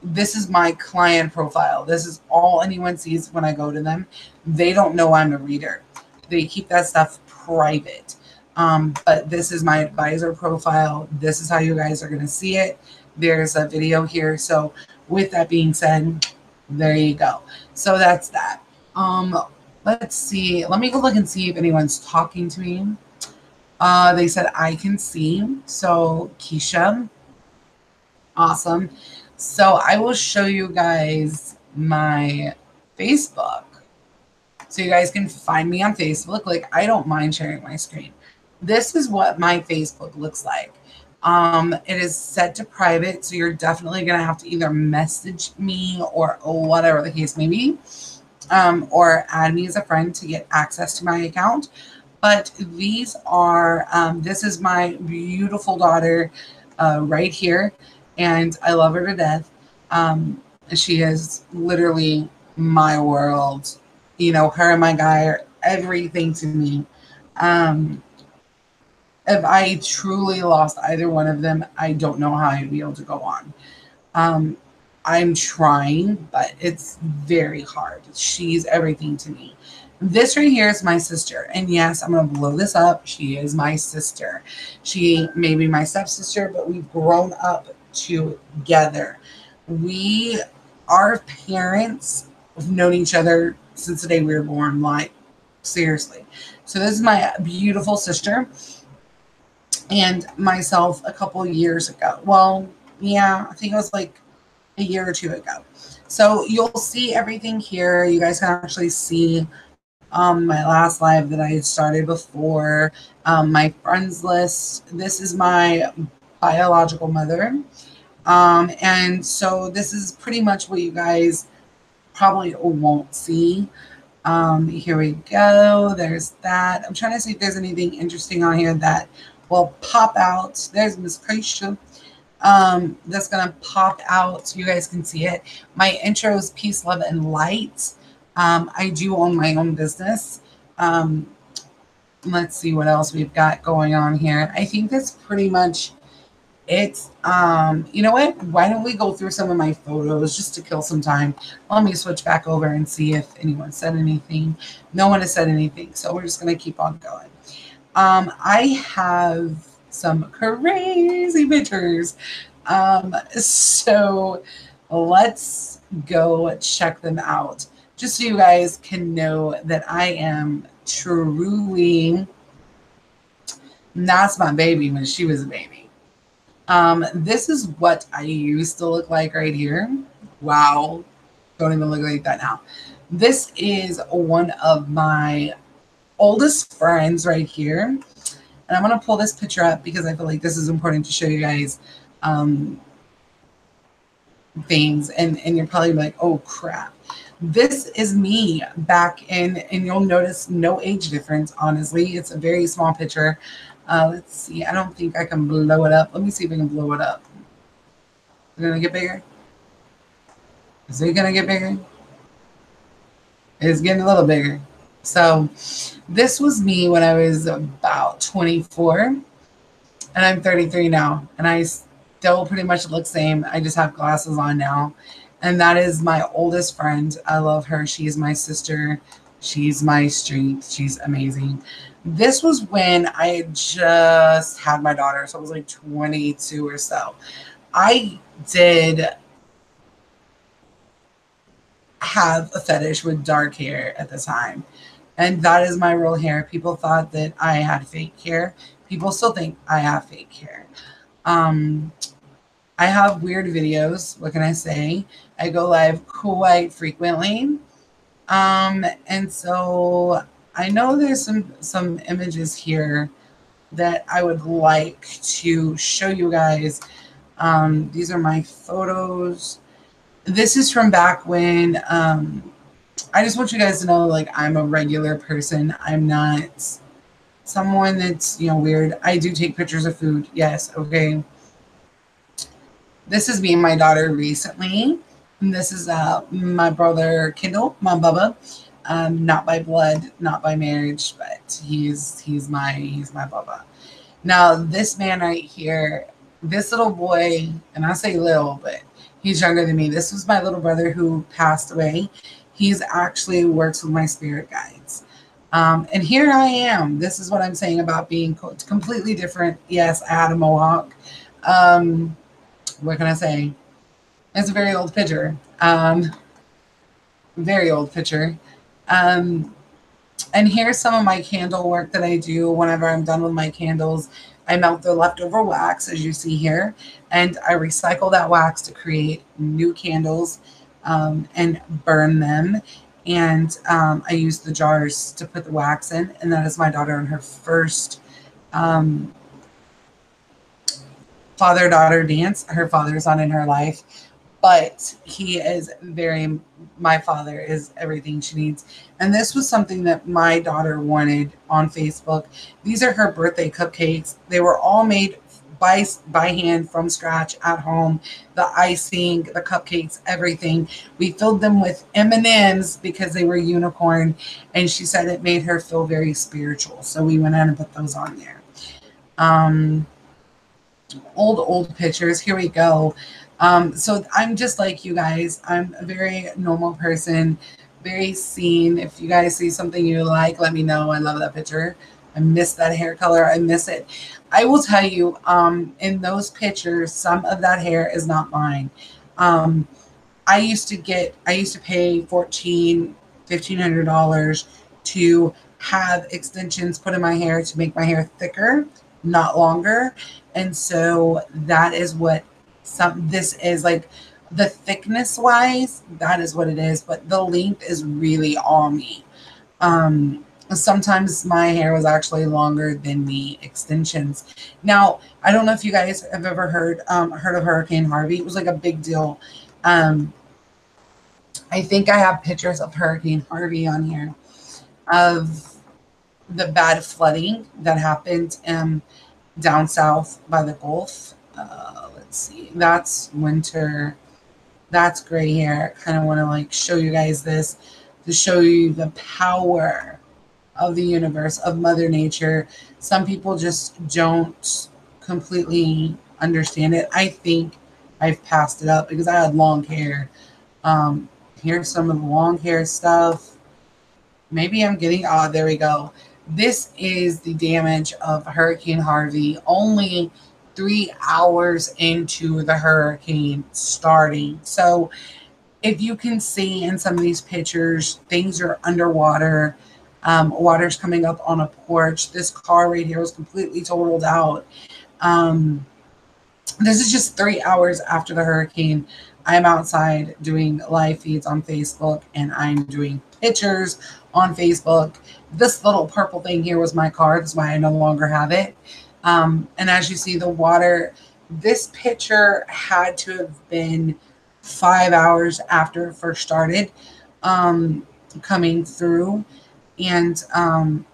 this is my client profile. This is all anyone sees when I go to them. They don't know I'm a reader. They keep that stuff private. But this is my advisor profile. This is how you guys are going to see it. There's a video here. So with that being said, there you go. So that's that. Let's see. Let me go look and see if anyone's talking to me. They said I can see. So Keisha, awesome. So I will show you guys my Facebook. So you guys can find me on Facebook. Like, I don't mind sharing my screen. This is what my Facebook looks like. It is set to private, so you're definitely gonna have to either message me or whatever the case may be, or add me as a friend to get access to my account. But these are this is my beautiful daughter right here, and I love her to death. She is literally my world. You know, her and my guy are everything to me. Um, if I truly lost either one of them, I don't know how I'd be able to go on. Um, I'm trying, but it's very hard. She's everything to me. This right here is my sister. And yes, I'm going to blow this up. She is my sister. She may be my stepsister, but we've grown up together. We, our parents have known each other since the day we were born. Like, seriously. So this is my beautiful sister and myself a couple years ago. Well, yeah, I think it was like a year or two ago. So you'll see everything here. You guys can actually see my last live that I had started before, my friends list. This is my biological mother. And so this is pretty much what you guys probably won't see. Here we go. There's that. I'm trying to see if there's anything interesting on here that will pop out. There's Miss Keisha. That's gonna pop out so you guys can see it. My intro is peace, love, and light. I do own my own business. Let's see what else we've got going on here. I think that's pretty much it. You know what? Why don't we go through some of my photos just to kill some time? Let me switch back over and see if anyone said anything. No one has said anything, so we're just gonna keep on going. I have some crazy pictures. So let's go check them out. Just so you guys can know that I am truly, that's my baby when she was a baby. This is what I used to look like right here. Wow. Don't even look like that now. This is one of my oldest friends right here. And I'm going to pull this picture up because I feel like this is important to show you guys things. And you're probably like, oh, crap. This is me back in, and you'll notice no age difference, honestly. It's a very small picture. Let's see. I don't think I can blow it up. Let me see if I can blow it up. Is it going to get bigger? Is it going to get bigger? It's getting a little bigger. So this was me when I was about 24, and I'm 33 now, and I still pretty much look same. I just have glasses on now. And that is my oldest friend. I love her. She's my sister. She's my street. She's amazing. This was when I had just had my daughter. So I was like 22 or so. I did have a fetish with dark hair at the time. And that is my real hair. People thought that I had fake hair. People still think I have fake hair. Um, I have weird videos. What can I say? I go live quite frequently. And so I know there's some images here that I would like to show you guys. These are my photos. This is from back when I just want you guys to know, like, I'm a regular person. I'm not someone that's, weird. I do take pictures of food. Yes, okay. This is me and my daughter recently. And this is my brother Kendall, my Bubba. Not by blood, not by marriage, but he's my Bubba. Now this man right here, this little boy, and I say little, but he's younger than me. This was my little brother who passed away. He's actually works with my spirit guides. And here I am. This is what I'm saying about being completely different. Yes, I had a mohawk. Um, what can I say? It's a very old picture. Very old picture. Um, and here's some of my candle work that I do whenever I'm done with my candles. I melt the leftover wax, as you see here, and I recycle that wax to create new candles and burn them. And I use the jars to put the wax in. And that is my daughter in her first um, father-daughter dance. Her father's not in her life, but my father is everything she needs. And this was something that my daughter wanted on Facebook. These are her birthday cupcakes. They were all made by hand from scratch at home. The icing, the cupcakes, everything. We filled them with M&Ms because they were unicorn, and she said it made her feel very spiritual. So we went ahead and put those on there. Old pictures. Here we go. So I'm just like you guys. I'm a very normal person, very seen. If you guys see something you like, let me know. I love that picture. I miss that hair color. I miss it. I will tell you, in those pictures, some of that hair is not mine. Um, I used to pay $1,500 to have extensions put in my hair to make my hair thicker, not longer. And so that is what this is like, the thickness wise, that is what it is, but the length is really on me. Sometimes my hair was actually longer than the extensions. Now, I don't know if you guys have ever heard of Hurricane Harvey. It was like a big deal. Um, I think I have pictures of Hurricane Harvey on here of the bad flooding that happened down south by the Gulf. Let's see. That's winter. That's gray hair. I kind of want to like show you guys this to show you the power of the universe, of Mother Nature. Some people just don't completely understand it. I think I've passed it up because I had long hair. Um, Here's some of the long hair stuff. Maybe I'm getting, there we go. This is the damage of Hurricane Harvey. Only 3 hours into the hurricane starting. So if you can see in some of these pictures, things are underwater. Water's coming up on a porch. This car right here was completely totaled out. Um, this is just 3 hours after the hurricane. I'm outside doing live feeds on Facebook, and I'm doing pictures on Facebook. This little purple thing here was my car. That's why I no longer have it. And as you see, the water, this picture had to have been 5 hours after it first started coming through. And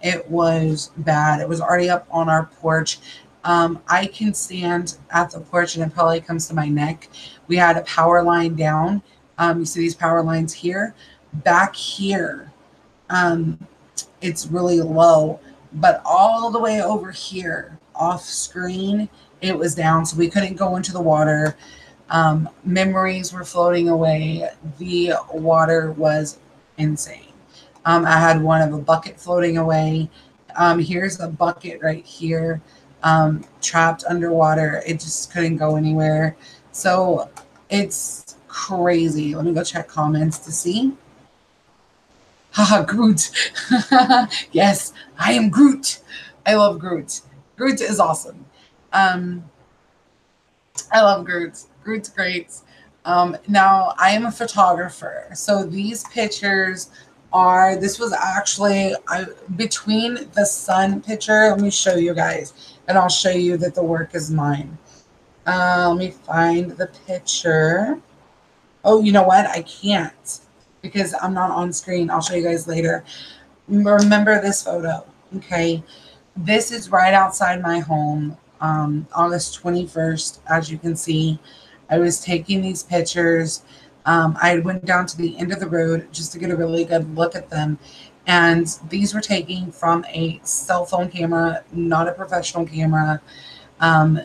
it was bad. It was already up on our porch. I can stand at the porch and it probably comes to my neck. We had a power line down. You see these power lines here. Back here, it's really low. But all the way over here, off screen, it was down. So we couldn't go into the water. Memories were floating away. The water was insane. I had one of a bucket floating away. Here's a bucket right here, trapped underwater. It just couldn't go anywhere. So it's crazy. Let me go check comments to see. Haha, Groot. Yes, I am Groot. I love Groot. Groot is awesome. Um, I love Groot. Groot's great. Now, I am a photographer. So these pictures are, this was actually between the sun picture. Let me show you guys, and I'll show you that the work is mine. Let me find the picture. Oh, you know what? I can't because I'm not on screen. I'll show you guys later. Remember this photo, okay? This is right outside my home, August 21st. As you can see, I was taking these pictures. I went down to the end of the road just to get a really good look at them. And these were taken from a cell phone camera, not a professional camera. Um,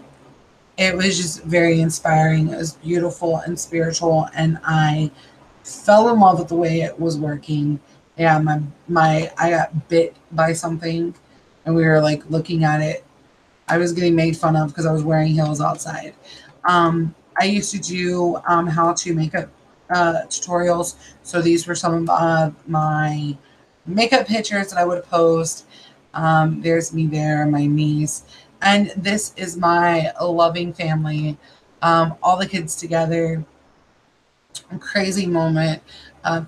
it was just very inspiring. It was beautiful and spiritual, and I fell in love with the way it was working. Yeah, my I got bit by something, and we were like looking at it. I was getting made fun of because I was wearing heels outside. I used to do how to makeup tutorials, so these were some of my makeup pictures that I would post. There's me there, my niece, and this is my loving family. All the kids together, crazy moment.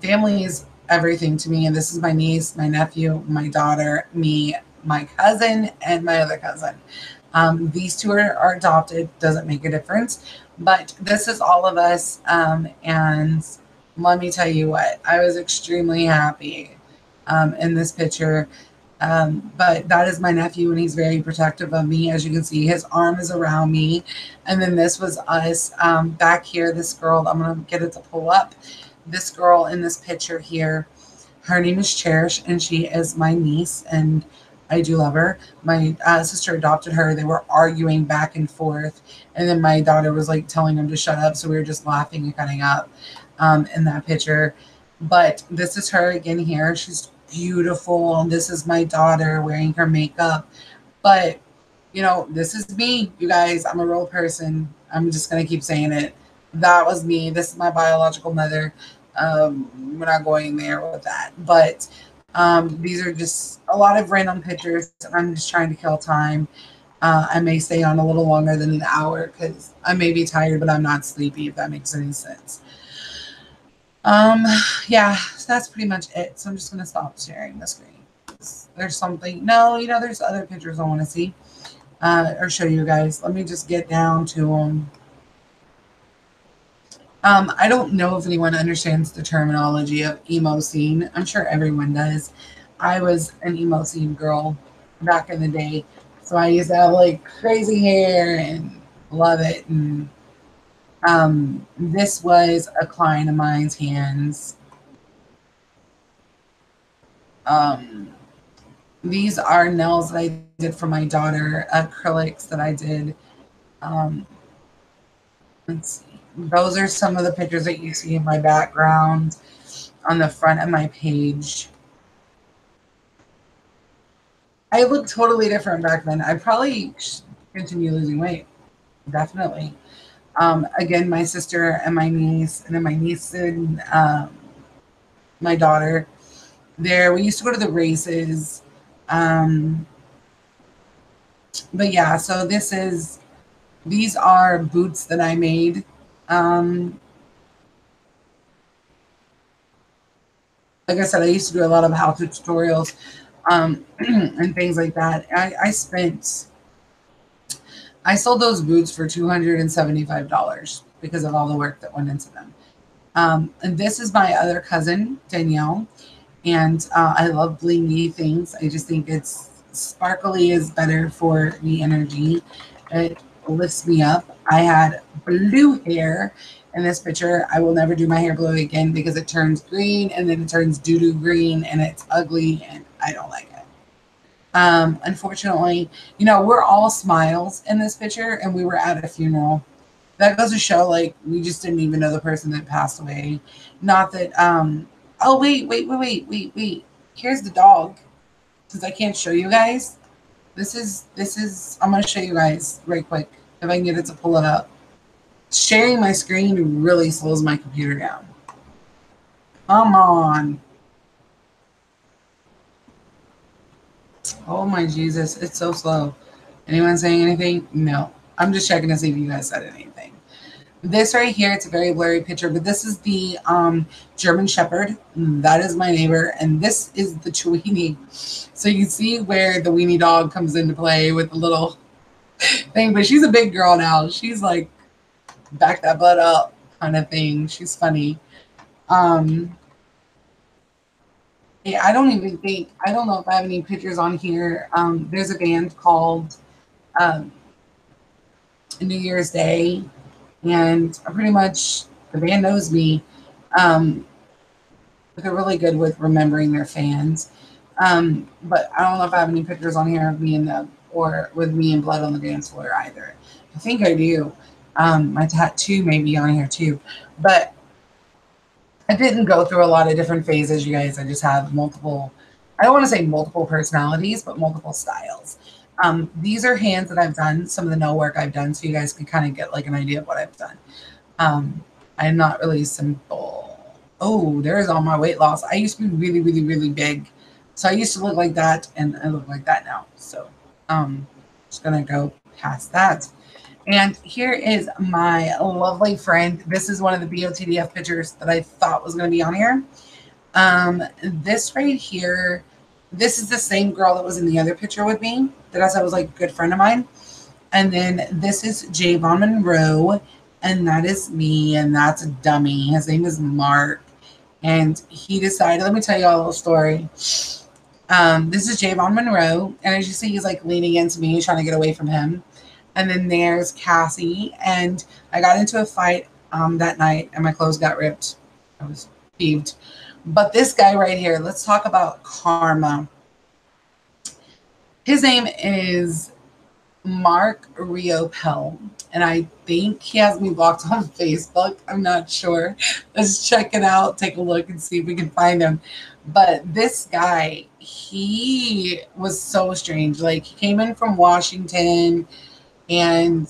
Family is everything to me, and this is my niece, my nephew, my daughter, me, my cousin, and my other cousin. These two are adopted, doesn't make a difference, but this is all of us. And let me tell you what, I was extremely happy in this picture. But that is my nephew, and he's very protective of me. As you can see, his arm is around me. And then this was us back here. This girl, I'm going to get it to pull up. This girl in this picture here, her name is Cherish, and she is my niece, and I do love her. My sister adopted her. They were arguing back and forth, and then my daughter was like telling them to shut up, so we were just laughing and cutting up in that picture. But this is her again here. She's beautiful, and this is my daughter wearing her makeup. But you know, this is me, you guys. I'm a real person. I'm just gonna keep saying it. That was me. This is my biological mother. We're not going there with that, but these are just a lot of random pictures. I'm just trying to kill time. I may stay on a little longer than an hour because I may be tired, but I'm not sleepy, if that makes any sense. Um, yeah, so that's pretty much it. So I'm just gonna stop sharing the screen. There's something. No, you know, there's other pictures I want to see or show you guys. Let me just get down to them. I don't know if anyone understands the terminology of emo scene. I'm sure everyone does. I was an emo scene girl back in the day, so I used to have like crazy hair and love it. And this was a client of mine's hands. These are nails that I did for my daughter, acrylics that I did. Um, let's see. Those are some of the pictures that you see in my background on the front of my page. I looked totally different back then. I probably continue losing weight. Definitely. Again, my sister and my niece, and then my niece and my daughter. There, we used to go to the races. But yeah, so these are boots that I made. Like I said, I used to do a lot of how-to tutorials and things like that. I sold those boots for $275 because of all the work that went into them. And this is my other cousin, Danielle. And I love blingy things. I just think it's sparkly is better for the energy. It lifts me up. I had blue hair in this picture. I will never do my hair blue again because it turns green and then it turns doo-doo green and it's ugly and I don't like it. Unfortunately, you know, we're all smiles in this picture and we were at a funeral. That goes to show, like, we just didn't even know the person that passed away. Not that, oh, wait. Here's the dog. Since I can't show you guys, this is, I'm going to show you guys right quick if I can get it to pull it up. Sharing my screen really slows my computer down. Come on. Oh my Jesus, it's so slow. Anyone saying anything? No. I'm just checking to see if you guys said anything. This right here, it's a very blurry picture, but this is the German Shepherd. That is my neighbor, and this is the Tweenie. So you see where the weenie dog comes into play with the little thing, but she's a big girl now. She's like back that butt up kind of thing. She's funny. Um, yeah, I don't know if I have any pictures on here. There's a band called um, New Year's Day, and I pretty much, the band knows me. Um, but they're really good with remembering their fans. But I don't know if I have any pictures on here of me in the, or with me in blood on the dance floor either. I think I do. My tattoo may be on here too, but I didn't go through a lot of different phases, you guys. I just have multiple, I don't want to say multiple personalities, but multiple styles. These are hands that I've done, some of the nail work I've done, so you guys can kind of get like an idea of what I've done. I'm not really simple. Oh, there's all my weight loss. I used to be really, really, really big. So I used to look like that, and I look like that now. So just gonna go past that. And here is my lovely friend. This is one of the BOTDF pictures that I thought was going to be on here. This right here, this is the same girl that was in the other picture with me. That I was like a good friend of mine. And then this is Javon Monroe, and that is me, and that's a dummy. His name is Mark. And he decided, let me tell you all a little story. This is Javon Monroe, and as you see, he's like leaning into me, trying to get away from him. And then there's Cassie, and I got into a fight that night, and my clothes got ripped. I was peeved. But this guy right here, let's talk about karma. His name is Mark Riopel, and I think he has me blocked on Facebook. I'm not sure. Let's check it out, take a look, and see if we can find him. But this guy, he was so strange. Like, he came in from Washington, and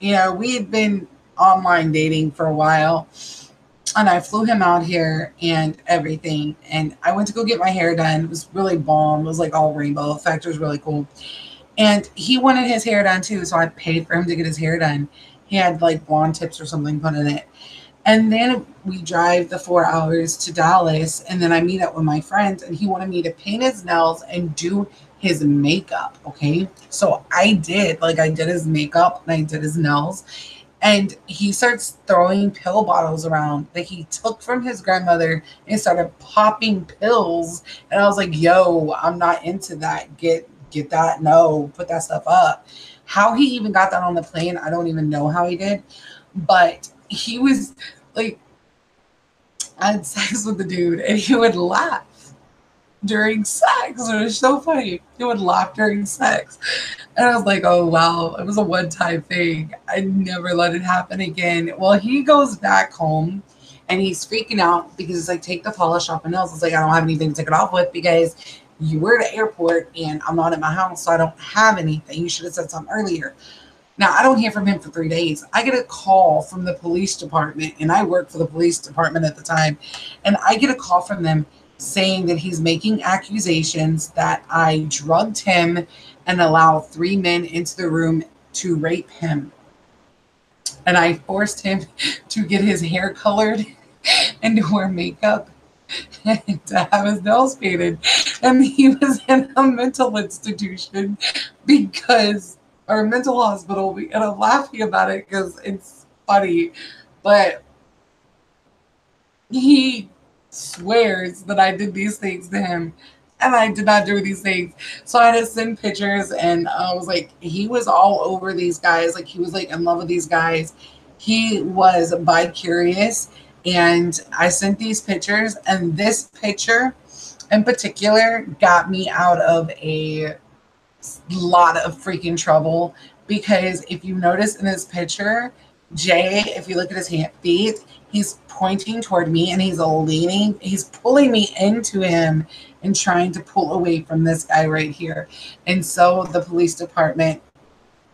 we had been online dating for a while, and I flew him out here and everything, and I went to go get my hair done. It was really bomb. It was like all rainbow effect. It was really cool. And he wanted his hair done too, so I paid for him to get his hair done. He had like blonde tips or something put in it. And then we drive the 4 hours to Dallas, and then I meet up with my friends, and he wanted me to paint his nails and do his makeup. Okay. So I did his makeup and I did his nails, and he starts throwing pill bottles around that he took from his grandmother and started popping pills. And I was like, yo, I'm not into that. Get that. No, put that stuff up. How he even got that on the plane, I don't even know how he did. But he was like, I had sex with the dude, and he would laugh during sex. It was so funny. He would laugh during sex. And I was like, oh, wow. It was a one-time thing. I never let it happen again. Well, he goes back home, and he's freaking out because he's like, take the polish off my nails. It's like, I don't have anything to take it off with because you were at the airport, and I'm not at my house, so I don't have anything. You should have said something earlier. Now, I don't hear from him for 3 days. I get a call from the police department, and I worked for the police department at the time, and I get a call from them saying that he's making accusations that I drugged him and allowed 3 men into the room to rape him. And I forced him to get his hair colored and to wear makeup and to have his nails painted. And he was in a mental institution or a mental hospital. And I'm laughing about it because it's funny. But he swears that I did these things to him, and I did not do these things. So I had to send pictures, and I was like, he was all over these guys. Like, he was like in love with these guys. He was bi-curious, and I sent these pictures, and this picture in particular got me out of a lot of freaking trouble, because if you notice in this picture, Jay, if you look at his feet, he's pointing toward me, and he's pulling me into him and trying to pull away from this guy right here. And so the police department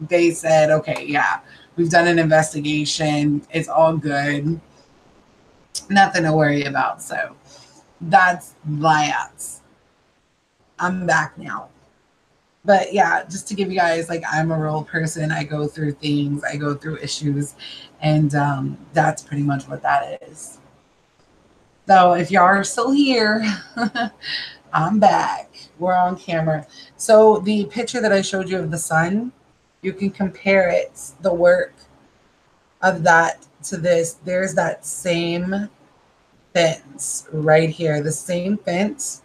they said, okay, yeah, we've done an investigation. It's all good. Nothing to worry about. So that's that. I'm back now. But yeah, just to give you guys, like, I'm a real person. I go through things, I go through issues, and that's pretty much what that is. So if y'all are still here, I'm back. We're on camera. So the picture that I showed you of the sun, you can compare it, the work of that to this. There's that same fence right here, the same fence,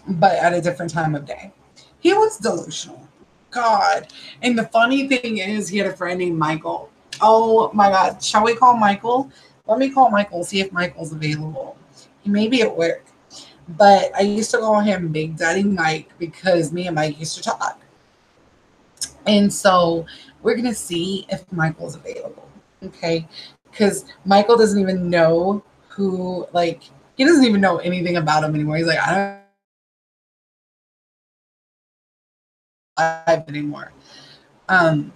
but at a different time of day. He was delusional. God. And the funny thing is, he had a friend named Michael. Oh my God. Shall we call Michael? Let me call Michael, see if Michael's available. He may be at work. But I used to call him Big Daddy Mike because me and Mike used to talk. And so we're going to see if Michael's available. Okay. Because Michael doesn't even know who, like, he doesn't even know anything about him anymore. He's like, I don't anymore. Um,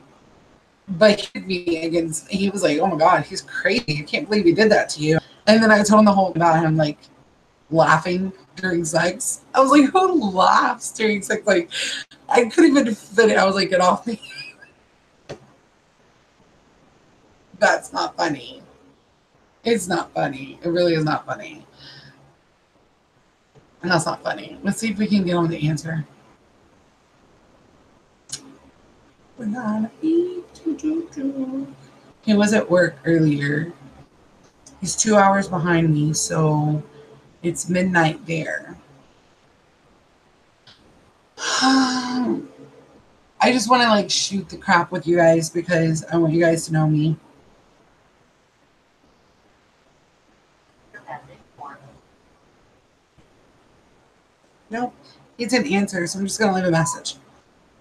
but he was like, oh my God, he's crazy. I can't believe he did that to you. And then I told him the whole about him, like, laughing during sex. I was like, who laughs during sex? Like, I couldn't even fit it. I was like, get off me. That's not funny. It's not funny. It really is not funny. And that's not funny. Let's see if we can get him to answer. We're gonna eat. He was at work earlier. He's 2 hours behind me, so it's midnight there. I just want to, like, shoot the crap with you guys because I want you guys to know me. Nope, he didn't answer, so I'm just gonna leave a message.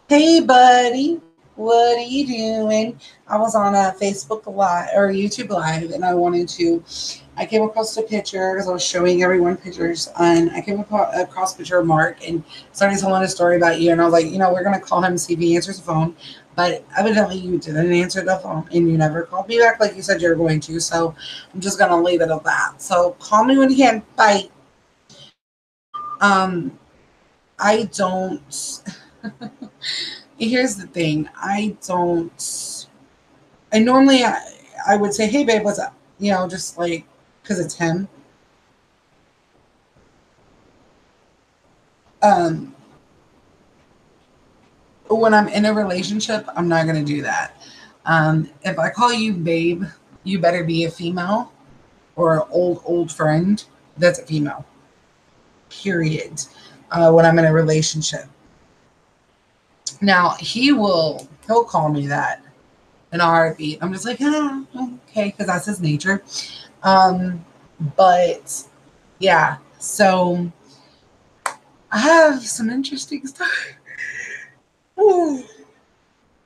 Hey, buddy, what are you doing? I was on a Facebook Live or YouTube Live, and I came across a picture because I was showing everyone pictures, and I came across a picture of Mark and started telling a story about you. And I was like, we're gonna call him and see if he answers the phone. But evidently, you didn't answer the phone, and you never called me back like you said you were going to. So I'm just gonna leave it at that. So call me when you can. Bye. Um, I don't. Here's the thing. I normally, I would say, hey, babe, what's up? Just like, because it's him. Um, when I'm in a relationship, I'm not going to do that. If I call you babe, you better be a female or an old friend. That's a female, period. When I'm in a relationship. Now, he'll call me that in a heartbeat. I'm just like, okay, because that's his nature. But yeah, so I have some interesting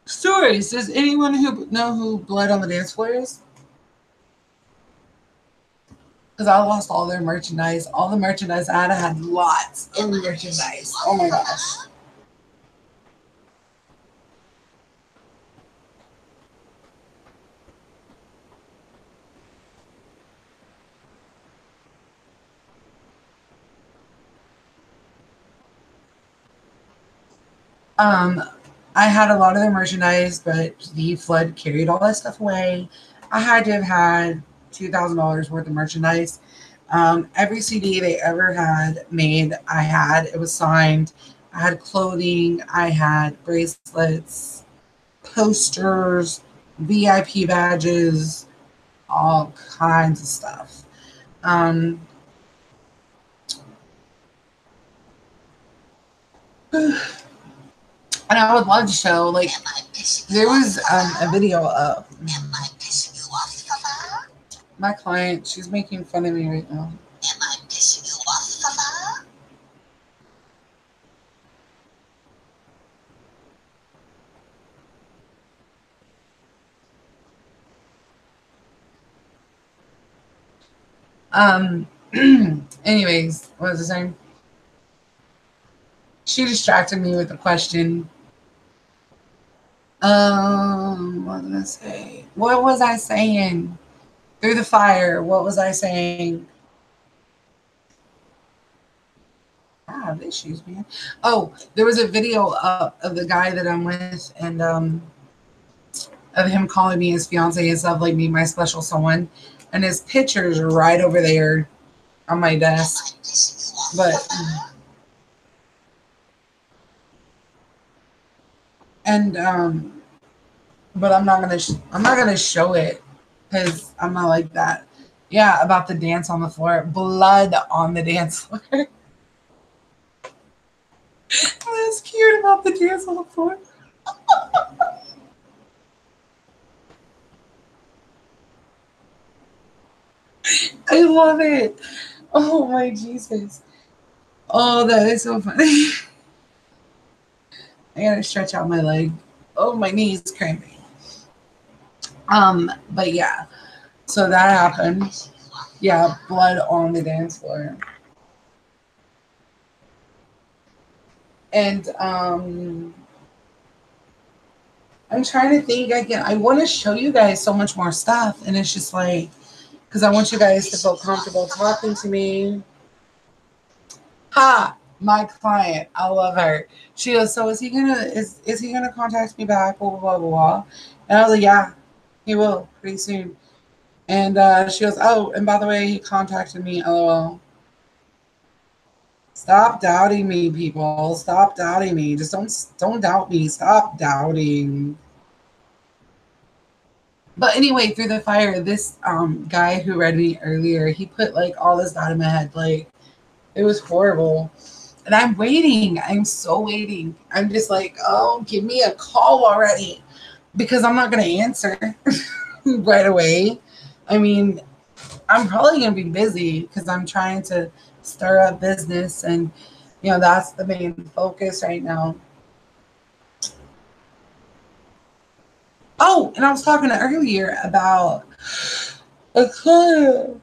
stories. Does anyone who know who Blood on the Dance Floor is? Because I lost all their merchandise. All the merchandise I had lots of merchandise. Oh my gosh. Um, I had a lot of their merchandise, but the flood carried all that stuff away. I had to have had $2,000 worth of merchandise. Every CD they ever had made, I had. It was signed. I had clothing. I had bracelets, posters, VIP badges, all kinds of stuff. Um, and I would love to show, like, there was a video of my client. She's making fun of me right now. Am I pissing you off, Papa? Anyways, what was I saying? She distracted me with a question. What was I say? What was I saying? Through the fire. What was I saying? I have issues, man. Oh, there was a video up of the guy that I'm with, and of him calling me his fiance and stuff, like me, my special someone, and his picture's right over there on my desk. But and but I'm not gonna show it because I'm not like that. Yeah, about the dance on the floor, blood on the dance floor. That's cute about the dance on the floor. I love it. Oh my Jesus. Oh, that is so funny. I gotta stretch out my leg. Oh, my knee's cramping. But yeah, so that happened. Yeah, blood on the dance floor. And I'm trying to think again. I want to show you guys so much more stuff, and it's just like because I want you guys to feel comfortable talking to me. Ha! My client, I love her. She goes, so is he gonna contact me back? Blah blah blah blah blah. And I was like, yeah, he will pretty soon. And she goes, oh, and by the way, he contacted me. LOL. Stop doubting me, people. Stop doubting me. Just don't doubt me. Stop doubting. But anyway, through the fire, this guy who read me earlier, he put like all this out of my head. Like it was horrible. And I'm waiting. I'm so waiting. I'm just like, oh, give me a call already. Because I'm not gonna answer right away. I mean, I'm probably gonna be busy because I'm trying to stir up business and that's the main focus right now. Oh, and I was talking earlier a client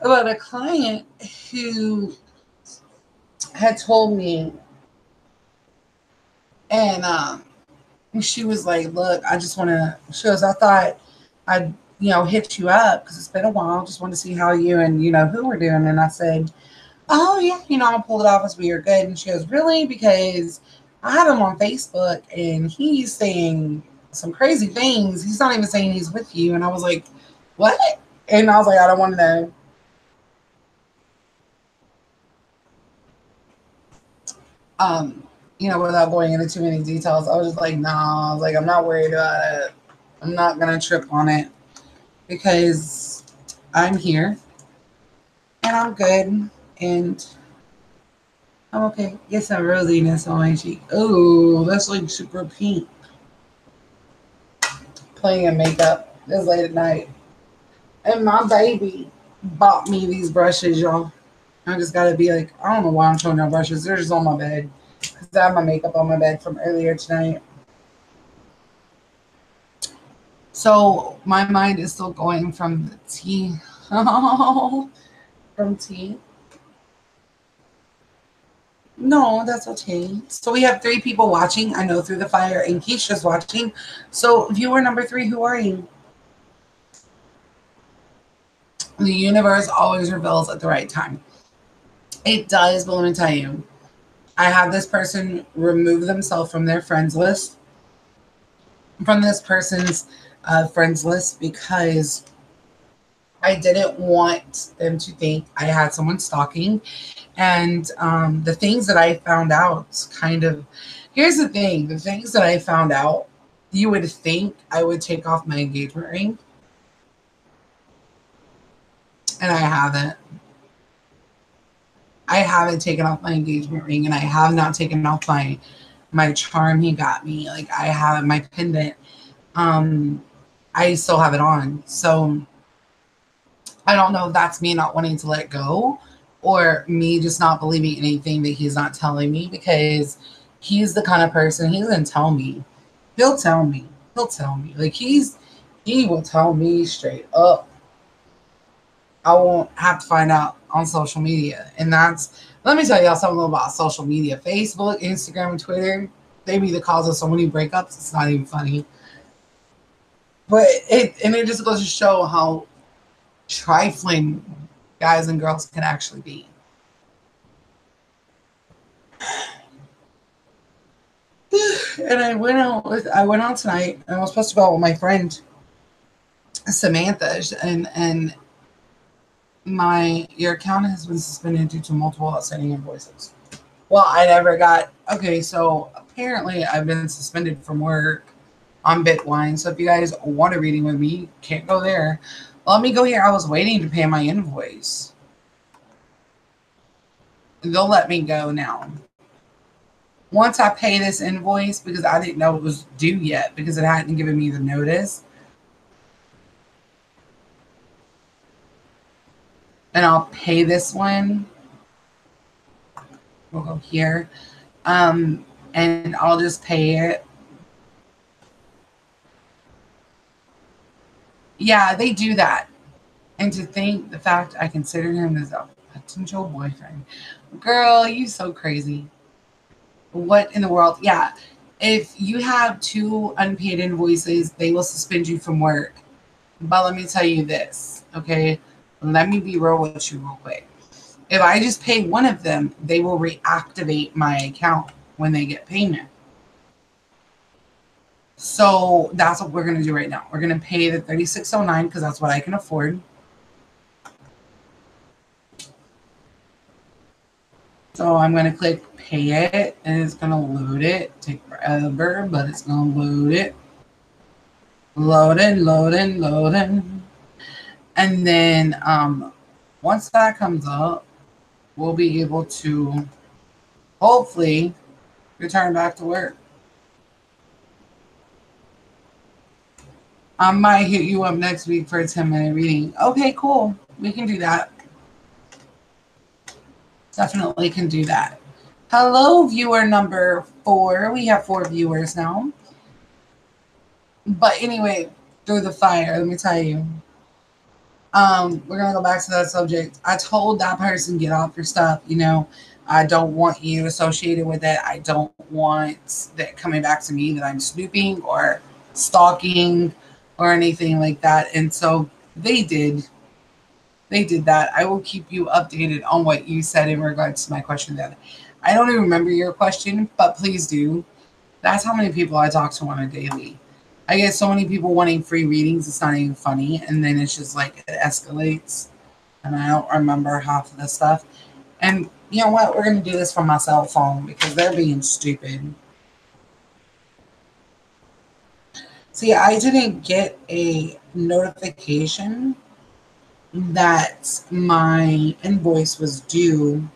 about a client who had told me, and she was like, look, I just want to, she goes, I thought I'd, hit you up because it's been a while. Just want to see how you and, who we're doing. And I said, oh, yeah, I pulled it off as we were good. And she goes, really? Because I have him on Facebook and he's saying some crazy things. He's not even saying he's with you. And I was like, what? And I was like, I don't want to know. Without going into too many details, I was just like, nah, I was like, I'm not worried about it. I'm not going to trip on it because I'm here and I'm good and I'm okay. Get some rosiness on my cheek. Oh, that's like super pink. Playing in makeup. It's late at night. And my baby bought me these brushes, y'all. I just gotta be like, I don't know why I'm showing y'all brushes. They're just on my bed. Because I have my makeup on my bed from earlier tonight. So my mind is still going from the tea. From tea. No, that's okay. So we have 3 people watching. I know Through the Fire and Keisha's watching. So viewer number 3, who are you? The universe always reveals at the right time. It does, but let me tell you, I had this person remove themselves from their friends list, from this person's friends list, because I didn't want them to think I had someone stalking. And the things that I found out here's the thing, the things that I found out, you would think I would take off my engagement ring. And I haven't. I haven't taken off my engagement ring, and I have not taken off my charm he got me. Like I have my pendant. I still have it on. So I don't know if that's me not wanting to let go or me just not believing anything that he's not telling me, because he's the kind of person, he doesn't tell me. He'll tell me. He'll tell me. Like he will tell me straight up. I won't have to find out on social media. And let me tell y'all something about social media. Facebook, Instagram, and Twitter. They be the cause of so many breakups. It's not even funny. But it just goes to show how trifling guys and girls can actually be. And I went out tonight and I was supposed to go out with my friend Samantha, and your account has been suspended due to multiple outstanding invoices. Well, I never got. Okay, so apparently I've been suspended from work on Bitwine. So if you guys want a reading with me, can't go there. Let me go here. I was waiting to pay my invoice. They'll let me go now. Once I pay this invoice, because I didn't know it was due yet because it hadn't given me the notice. And I'll pay this one. We'll go here. And I'll just pay it. Yeah, they do that. And to think the fact I considered him as a potential boyfriend. Girl, you so crazy. What in the world? Yeah. If you have 2 unpaid invoices, they will suspend you from work. But let me tell you this, okay? Let me be real with you real quick. If I just pay one of them, they will reactivate my account when they get payment. So that's what we're going to do right now. We're going to pay the $36.09 because that's what I can afford. So I'm going to click pay it, and it's going to load it. Take forever, but it's going to load it. Loading, loading, loading. And then once that comes up, we'll be able to hopefully return back to work. I might hit you up next week for a 10-minute reading. Okay, cool. We can do that. Definitely can do that. Hello, viewer number 4. We have 4 viewers now. But anyway, through the fire, let me tell you. We're gonna go back to that subject. I told that person, get off your stuff. I don't want you associated with it. I don't want that coming back to me that I'm snooping or stalking or anything like that. And so they did. They did that. I will keep you updated on what you said in regards to my question. That I don't even remember your question, but please do. That's how many people I talk to on a daily. I get so many people wanting free readings, it's not even funny. And then it's just like it escalates. And I don't remember half of the stuff. And you know what? We're going to do this from my cell phone because they're being stupid. See, I didn't get a notification that my invoice was due.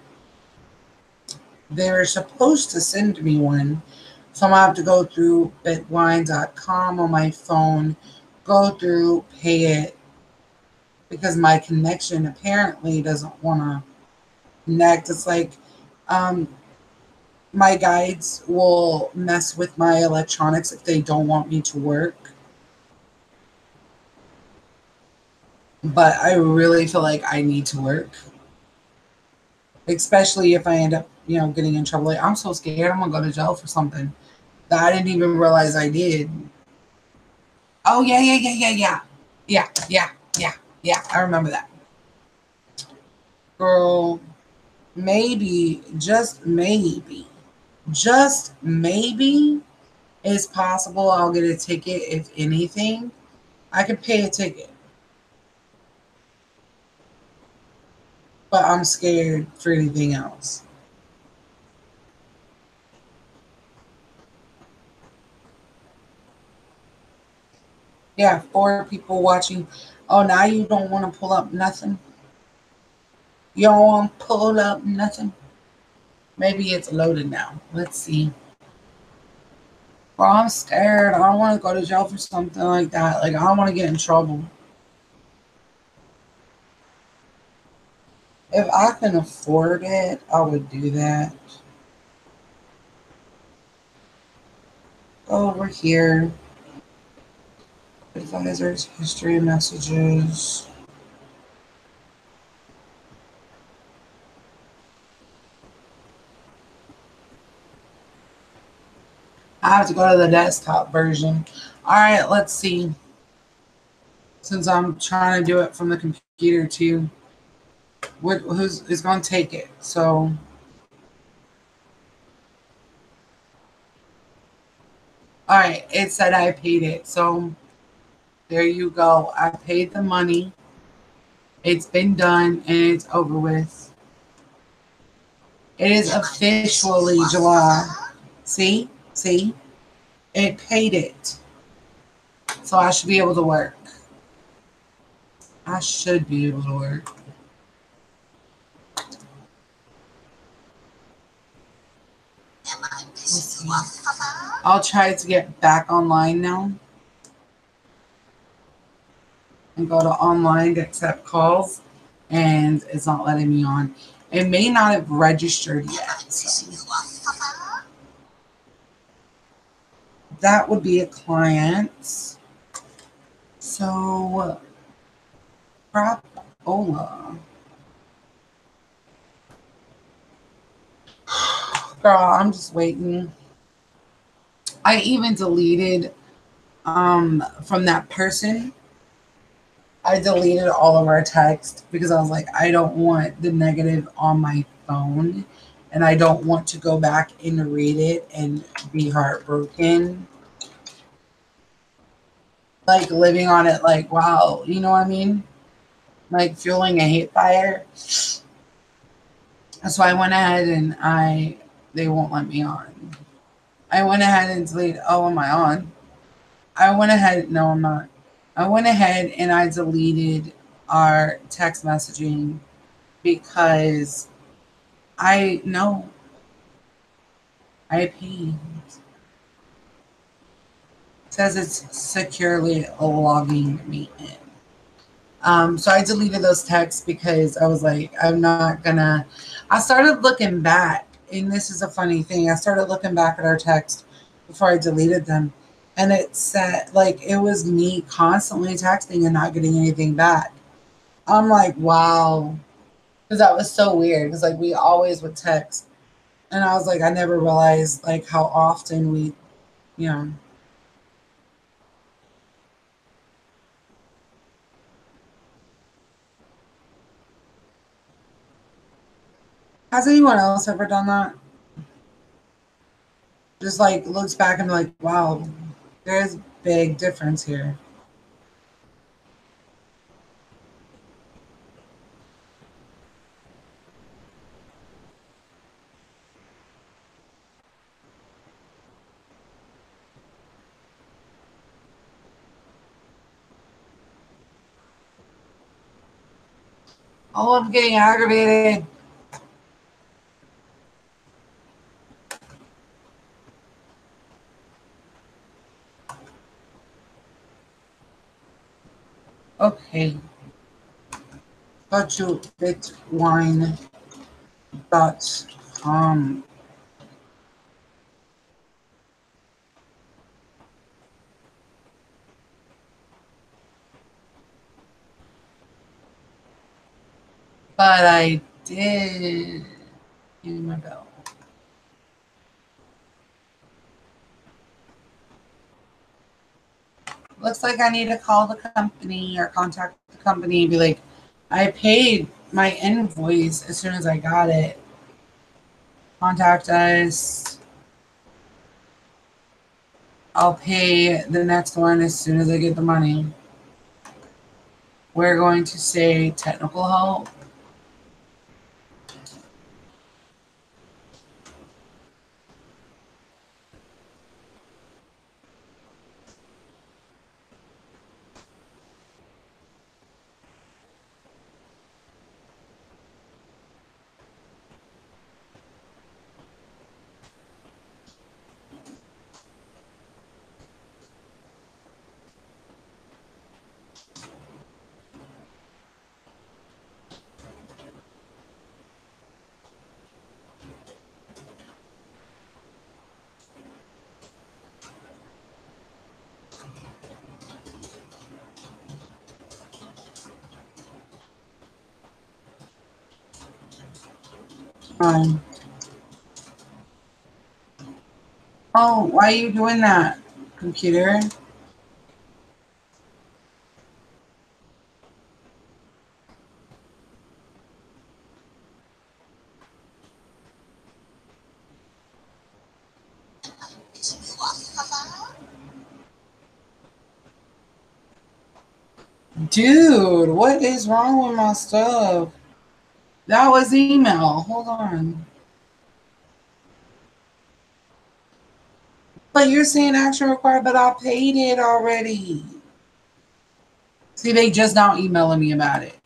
They're supposed to send me one. So I'm going to have to go through bitwine.com on my phone, go through, pay it, because my connection apparently doesn't want to connect. It's like my guides will mess with my electronics if they don't want me to work. But I really feel like I need to work, especially if I end up, getting in trouble. Like, I'm so scared I'm going to go to jail for something that I didn't even realize I did. Oh, yeah, yeah, yeah, yeah, yeah. Yeah, yeah, yeah, yeah. I remember that. Girl, maybe, just maybe, it's possible I'll get a ticket. If anything, I could pay a ticket. But I'm scared for anything else. Yeah, 4 people watching. Oh, now you don't want to pull up nothing? You don't want to pull up nothing? Maybe it's loaded now. Let's see. Bro, I'm scared. I don't want to go to jail for something like that. Like, I don't want to get in trouble. If I can afford it, I would do that. Go over here. Advisors, history messages. I have to go to the desktop version. All right, let's see. Since I'm trying to do it from the computer too, who's going to take it? So, all right, it said I paid it. So there you go. I paid the money. It's been done and it's over with. It is officially July. See? See? It paid it. So I should be able to work. I should be able to work. I'll try to get back online now and go to online to accept calls, and it's not letting me on. It may not have registered yet. So. That would be a client. So, crapola. Girl, I'm just waiting. I even deleted from that person. I deleted all of our text because I was like, I don't want the negative on my phone and I don't want to go back and read it and be heartbroken. Like living on it, like, wow, you know what I mean? Like fueling a hate fire. So I went ahead and they won't let me on. I went ahead and deleted, oh, am I on? I went ahead, no, I'm not. I went ahead and I deleted our text messaging because I know I paid. It says it's securely logging me in. So I deleted those texts because I was like, I'm not gonna. I started looking back, and this is a funny thing. I started looking back at our text before I deleted them, and it said like it was me constantly texting and not getting anything back. I'm like, wow, because that was so weird. Because like we always would text, and I was like, I never realized like how often we, you know. Has anyone else ever done that? Just like looks back and be like, wow, there's big difference here. Oh, I'm getting aggravated. Okay. Budgetbitwine.com. But I did in my bill. Looks like I need to call the company or contact the company and be like, I paid my invoice as soon as I got it. Contact us. I'll pay the next one as soon as I get the money. We're going to say technical help. Oh, No, why are you doing that, computer? Dude, what is wrong with my stuff? That was email. Hold on. But you're saying action required, but I paid it already. See, they just now emailing me about it.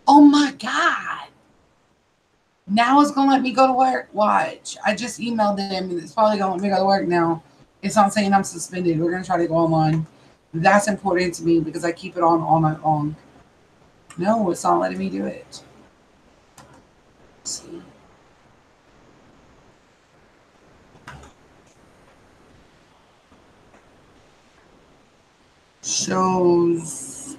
Oh my God. Now it's gonna let me go to work. Watch. I just emailed them and it's probably gonna let me go to work now. It's not saying I'm suspended. We're gonna try to go online. That's important to me because I keep it on all night long. No, it's not letting me do it. Let's see. Shows.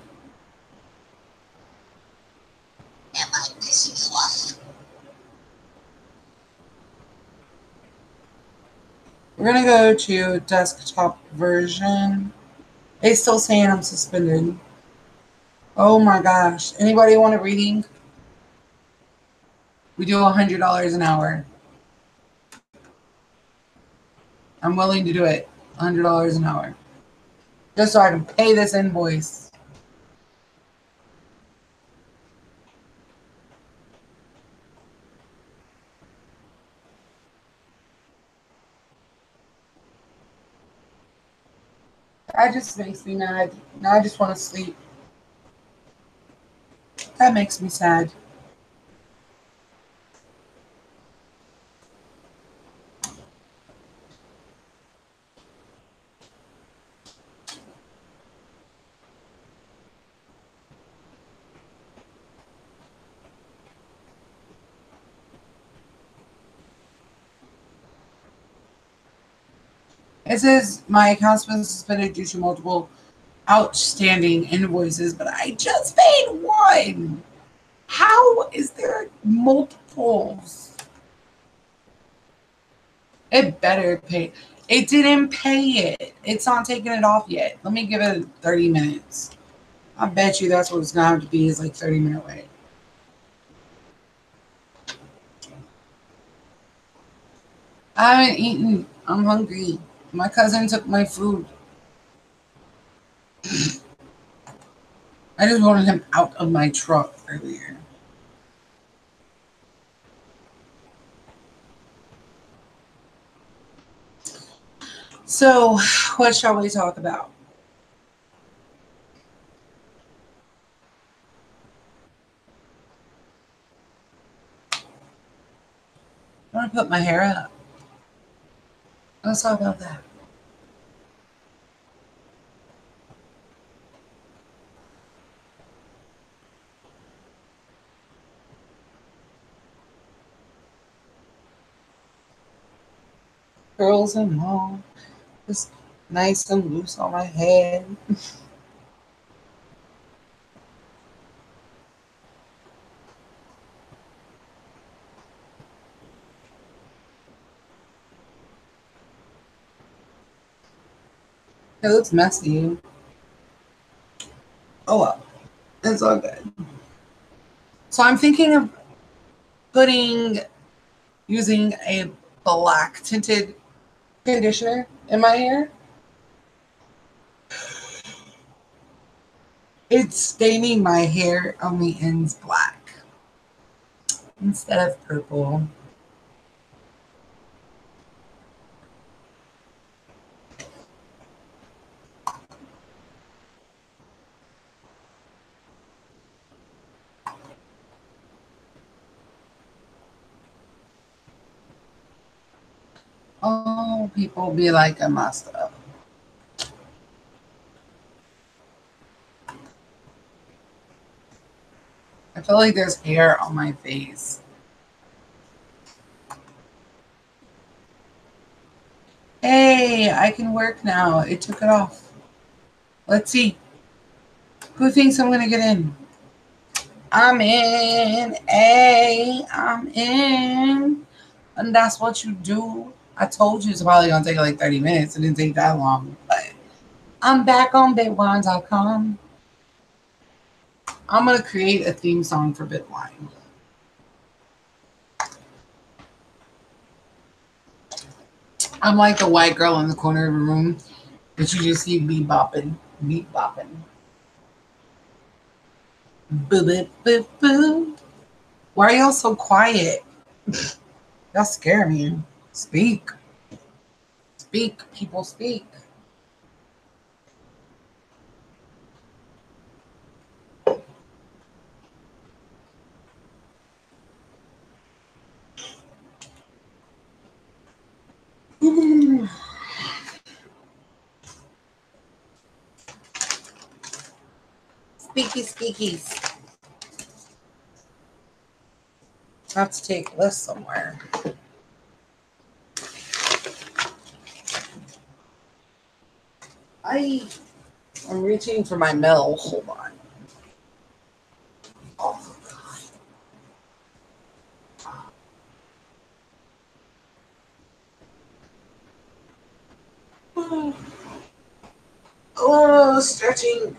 We're gonna go to desktop version. It's still saying I'm suspended. Oh my gosh. Anybody want a reading? We do $100 an hour. I'm willing to do it. $100 an hour. Just so I can pay this invoice. That just makes me mad. Now I just want to sleep. That makes me sad. It says my account's been suspended due to multiple outstanding invoices, but I just paid one. How is there multiples? It better pay. It didn't pay it. It's not taking it off yet. Let me give it 30 minutes. I bet you that's what it's gonna have to be is like 30-minute wait. I haven't eaten. I'm hungry. My cousin took my food. I just wanted him out of my truck earlier. So, what shall we talk about? I want to put my hair up. Let's talk about that. Curls and long, just nice and loose on my head. It looks messy. Oh well, it's all good. So I'm thinking of using a black tinted conditioner in my hair. It's staining my hair on the ends black instead of purple. Oh, people be like, I must have. I feel like there's hair on my face. Hey, I can work now. It took it off. Let's see. Who thinks I'm going to get in? I'm in. Hey, I'm in. And that's what you do. I told you it's probably going to take like 30 minutes. It didn't take that long. But I'm back on bitwine.com. I'm going to create a theme song for Bitwine. I'm like the white girl in the corner of the room that you just see beat bopping. Beat bopping. Boo, boo, boo, boo. Why are y'all so quiet? Y'all scare me. Speak. Speak. People speak. Speaky speakies. I have to take this somewhere. I'm reaching for my mail. Hold on. Oh, God. Oh, stretching.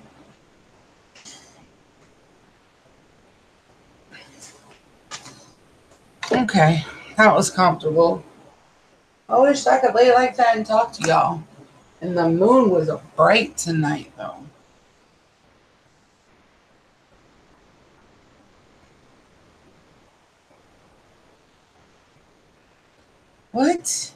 Okay, that was comfortable. I wish I could lay like that and talk to y'all. And the moon was bright tonight, though. What?